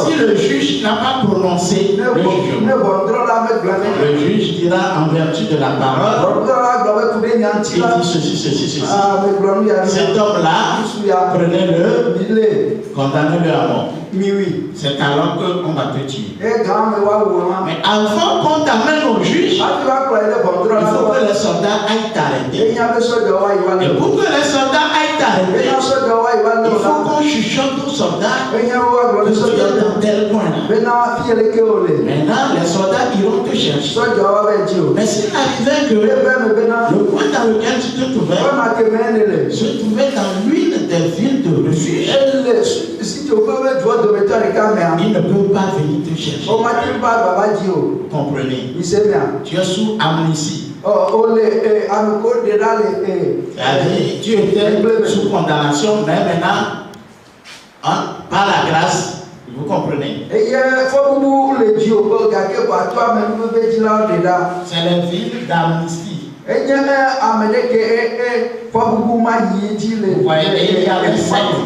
si le juge n'a pas prononcé le jugement. Le juge dira en vertu de la parole, il dit ceci. Cet homme-là, prenez-le, condamnez-le à mort. C'est alors qu'on va te tuer. Mais avant qu'on t'amène au juge, il faut que les soldats aillent t'arrêter. Et pour que les soldats aillent t'arrêter, il faut qu'on chuchote aux soldats que tu es dans tel coin là. Maintenant, les soldats iront te chercher. Mais s'il arrivait que le coin dans lequel tu te trouvais se trouvait dans l'une des villes de refuge, il ne peut pas venir te chercher. Comprenez? Tu es sous amnistie. C'est-à-dire, tu étais sous condamnation, mais maintenant, par la grâce, vous comprenez? C'est la ville d'amnistie. Vous voyez, il y a les sectes.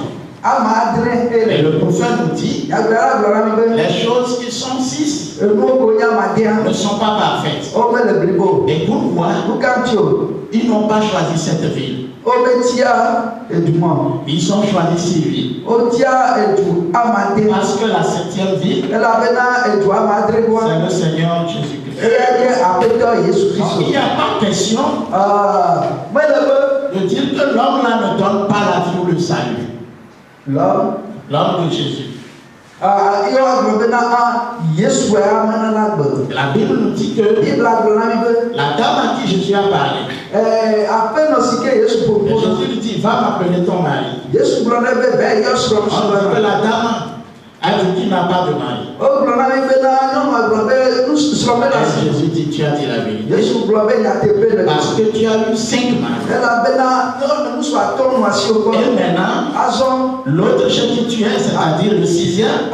Et le prophète nous dit, les choses qui sont six ne sont pas parfaites. Et pourquoi ils n'ont pas choisi cette ville? Ils ont choisi ces villes. Parce que la septième ville, c'est le Seigneur Jésus-Christ. Il n'y a pas question de dire que l'homme là ne donne pas la vie ou le salut. L'homme de Jésus. La Bible nous dit que la dame à qui Jésus a parlé, Jésus lui dit, va m'appeler ton mari. Que la dame a dit qu'il n'a pas de mari. Jésus dit, tu as dit la vérité. Parce que tu as eu 5 maris. Et maintenant, l'autre chez qui tu es, c'est-à-dire le 6e,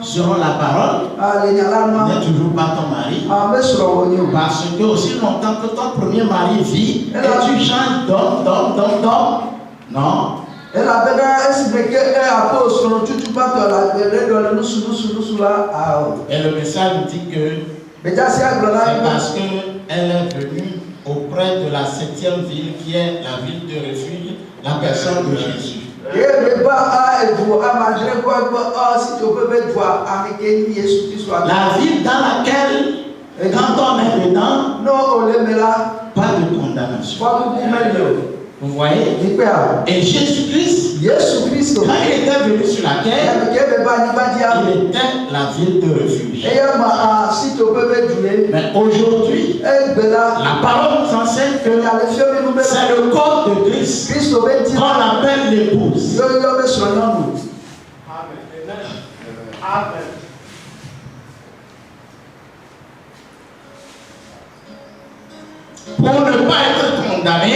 selon la parole, n'est toujours pas ton mari. Parce que aussi longtemps que ton premier mari vit, et tu changes d'homme, non. Et le message dit que c'est parce qu'elle est venue auprès de la 7e ville qui est la ville de refuge, la personne de Jésus. La ville dans laquelle Quand on est dedans, no olemela pas de condamnation. kwa kumelio. Vous voyez? Et Jésus-Christ, Yesu Kristo quand il était venu sur la terre, kebe ba ni badia il était la ville de refuge. eya ma sito bebe dule Mais aujourd'hui, egbela la parole nous enseigne que ya le fiori nu be c'est le corps de Christ Kristo be ti qu'on appelle l'épouse. yo yo be so nyonu. Amen. Amen. Pour ne pas être condamné,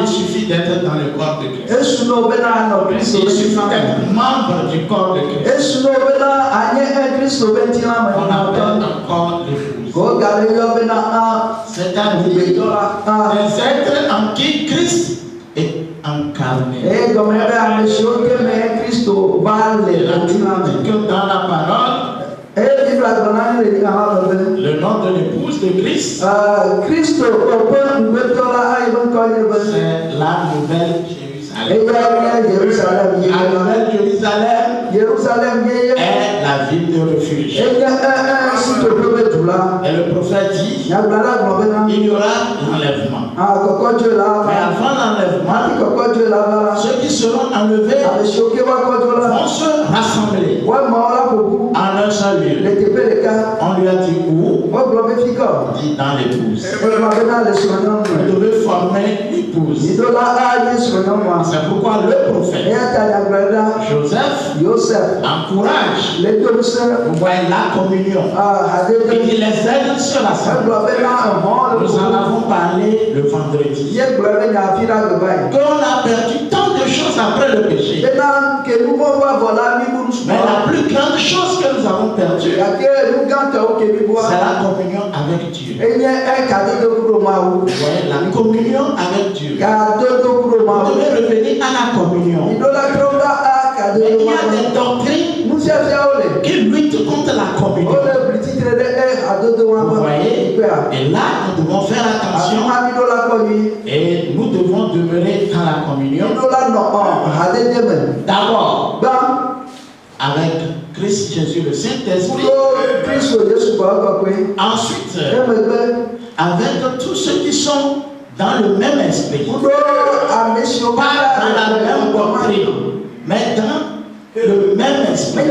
il suffit d'être dans le corps de Christ. Il suffit d'être membre du corps de Christ. On appelle un corps d'épouse. C'est-à-dire des êtres en qui Christ est incarné. Et la Bible dit que dans la parole, le nom de l'épouse de Christ, c'est la nouvelle Jérusalem. La nouvelle Jérusalem est la ville de refuge. Et le prophète dit, il y aura l'enlèvement. Mais avant l'enlèvement, ceux qui seront enlevés vont se rassembler en un seul lieu. On lui a dit où? Dit dans l'épouse. Vous devez former l'épouse. C'est pourquoi le prophète Joseph encourage, vous voyez, la communion. Et il les aide sur la salle. Nous en avons parlé le vendredi. Qu'on a perdu tant de choses après le péché. Mais la plus grande chose que nous avons perdue, c'est la communion avec Dieu. Vous voyez, la communion avec Dieu. Vous devez revenir à la communion. Mais il y a des doctrines qui luttent contre la communion. Vous voyez? Et là, nous devons faire attention. Et nous devons demeurer dans la communion. D'abord, avec Christ Jésus, le Saint-Esprit. Ensuite, avec tous ceux qui sont dans le même esprit. Pas dans la même doctrine, mais dans le même esprit.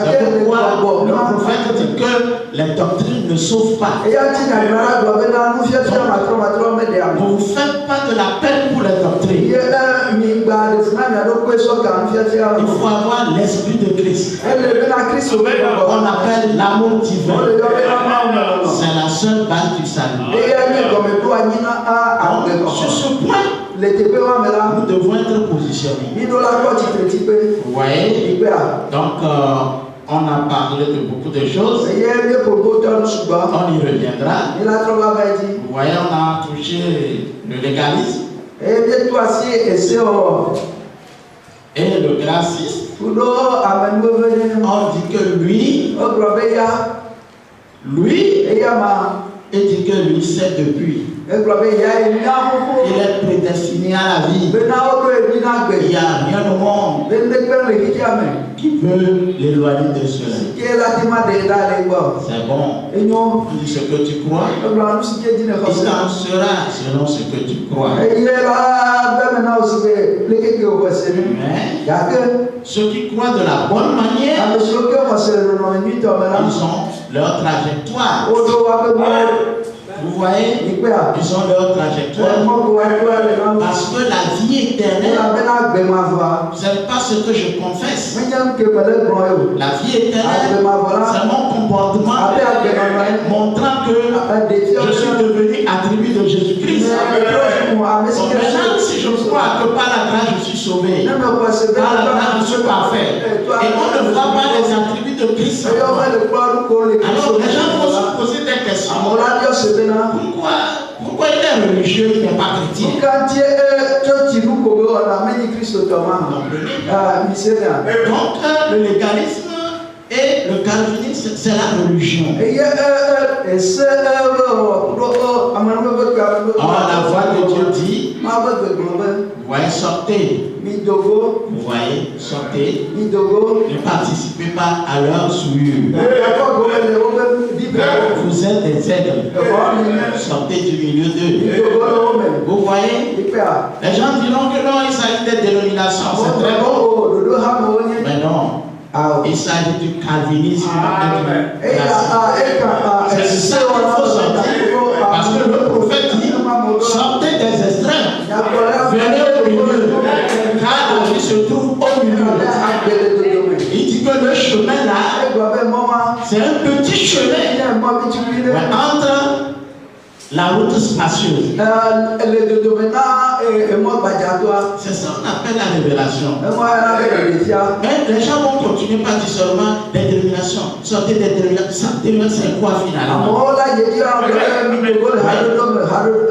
C'est pourquoi le prophète dit que les doctrines ne sauvent pas. Ne vous faites pas de la peine pour les doctrines. Il faut avoir l'esprit de Christ. On appelle l'amour divin. C'est la seule base du salut. Donc, sur ce point, nous devons être positionnés. Vous voyez? Donc, on a parlé de beaucoup de choses. On y reviendra. Vous voyez, on a touché le légalisme et le gracisme. On dit que lui, il dit que lui c'est depuis. Il est prédestiné à la vie. Il n'y a rien au monde qui peut l'éloigner de cela. C'est bon. Dis ce que tu crois. Il t'en sera selon ce que tu crois. Mais ceux qui croient de la bonne manière, ils ont leur trajectoire. Vous voyez, ils ont leur trajectoire. Parce que la vie éternelle, c'est pas ce que je confesse. La vie éternelle, c'est mon comportement montrant que je suis devenu attribut de Jésus-Christ. Maintenant, si je crois que par la grâce je suis sauvé, par la grâce je suis parfait, et on ne voit pas les attributs de Christ, alors les gens vont se poser des questions. Pourquoi il est religieux, il n'est pas chrétien? Donc, le légalisme et le calvinisme, c'est la religion. Or, la voix de Dieu dit, voyez, sortez Midogo, Vous voyez, sortez. Midogo. Ne participez pas à leur souillure. Vous êtes des aigles. Sortez du milieu d'eux. Vous voyez, les gens diront que non, il s'agit des dénominations, c'est très beau. Mais non, il s'agit du calvinisme. C'est ça qu'il faut sortir. Parce que le prophète dit, sortez des extrêmes. Venez au milieu. Car la vie se trouve au milieu. Il dit que le chemin là, c'est un petit chemin entre la route spacieuse. C'est ça qu'on appelle la révélation. Mais les gens vont continuer par dire seulement des dénominations. Sortez des dénominations. C'est quoi finalement?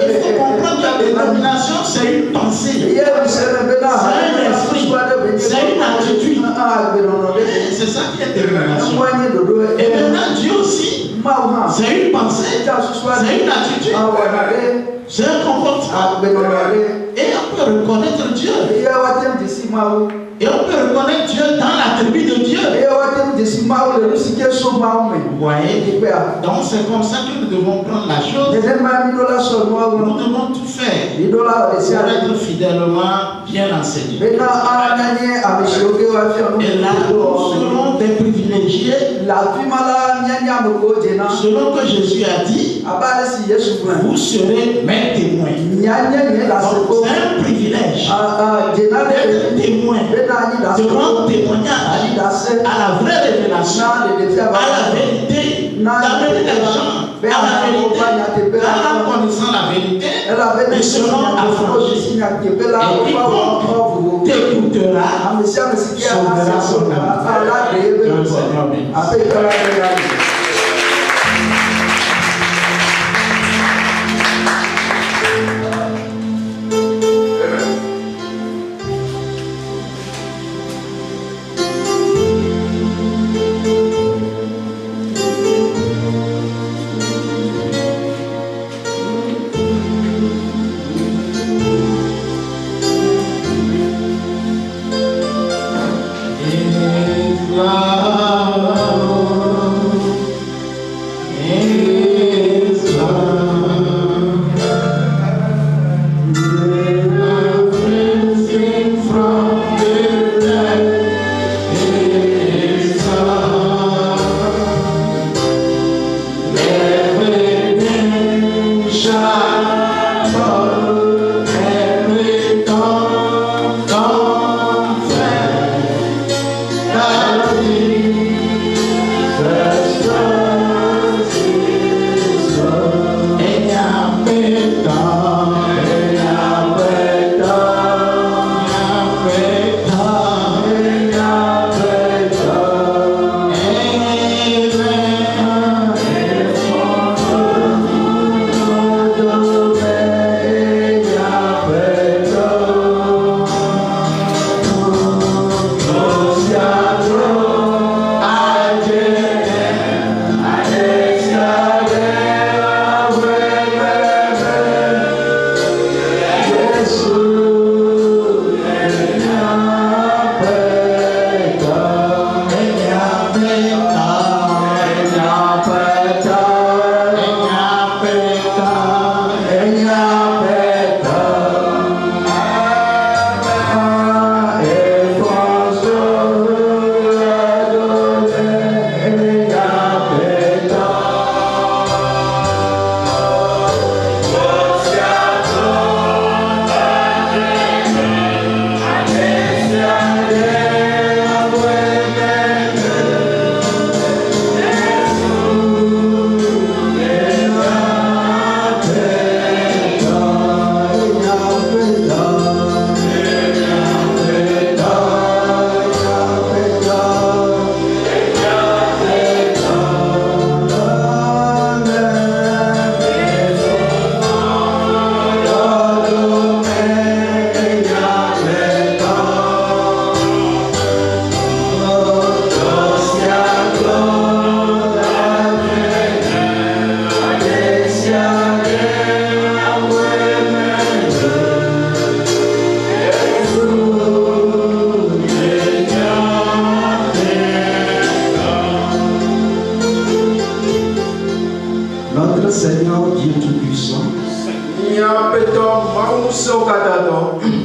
Il faut comprendre que la dénomination, c'est une pensée. C'est un esprit. C'est une attitude. C'est ça qui est dénomination. Et maintenant, Dieu aussi, c'est une pensée. C'est une attitude. C'est un comportement. Et on peut reconnaître Dieu. Et on peut reconnaître Dieu dans l'attribut de Dieu. Vous voyez? Donc c'est comme ça que nous devons prendre la chose. Nous devons tout faire pour être fidèlement bien enseignés. Et là, nous serons des privilégiés. Selon que Jésus a dit, vous serez mes témoins. C'est un privilège d'être témoin, de rendre témoignage à la vraie révélation, à la vérité, d'amener les gens à la vérité, en connaissant la vérité, ils seront affranchis. Et quiconque t'écoutera sauvera son âme. Que le Seigneur bénisse.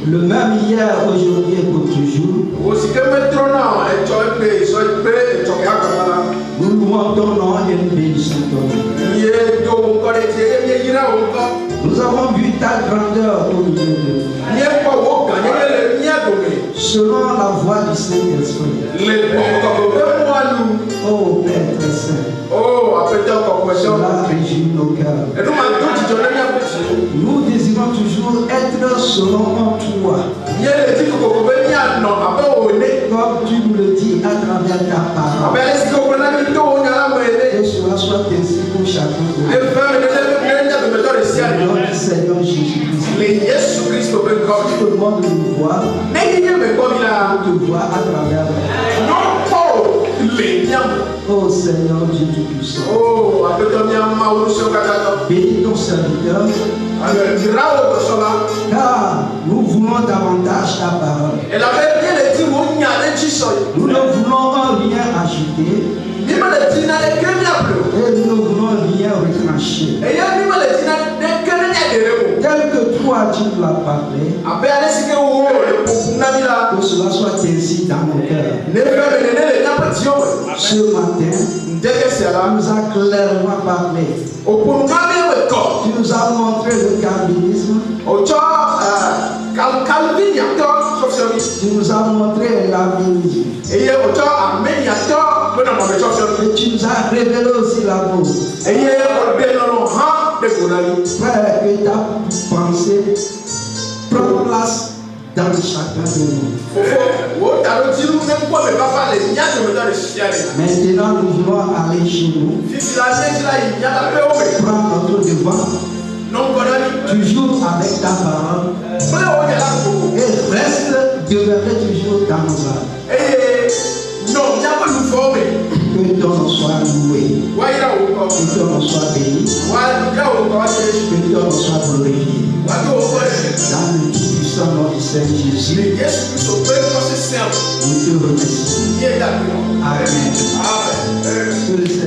Le même hier, aujourd'hui et pour toujours. Nous louons ton nom et nous bénissons ton nom. Nous avons vu ta grandeur au milieu de nous. Selon la voix du Saint-Esprit. Oh Père très saint. Cela réjouit nos cœurs. Nous désirons toujours être selon toi. Comme tu nous le dis à travers ta parole. Que cela soit ainsi pour chacun de nous. Notre Seigneur Jésus-Christ. Tout le monde nous voit. Nous te voit à travers oh Seigneur Dieu Tout-Puissant. Bénis ton serviteur. Car nous voulons davantage ta parole. Nous ne voulons rien ajouter. Et nous ne voulons rien retrancher. Tel que toi tu nous l'as parlé. Que cela soit ainsi dans nos cœurs. Ce matin, tu nous as clairement parlé. Tu nous as montré le calvinisme. Tu nous as montré l'avénisme. Et tu nous as révélé aussi l'amour. Frère, que ta pensée prend place dans chacun de nous. Maintenant, nous voulons aller chez nous. Prendre notre devant. Toujours avec ta parole. Et reste demeurer toujours dans nos âmes. Que ton nom soit loué. Que ton nom soit béni. Que ton nom soit glorifié. Dans le tout-puissant nom du Seigneur Jésus. Nous te remercions. Amen. Que le Seigneur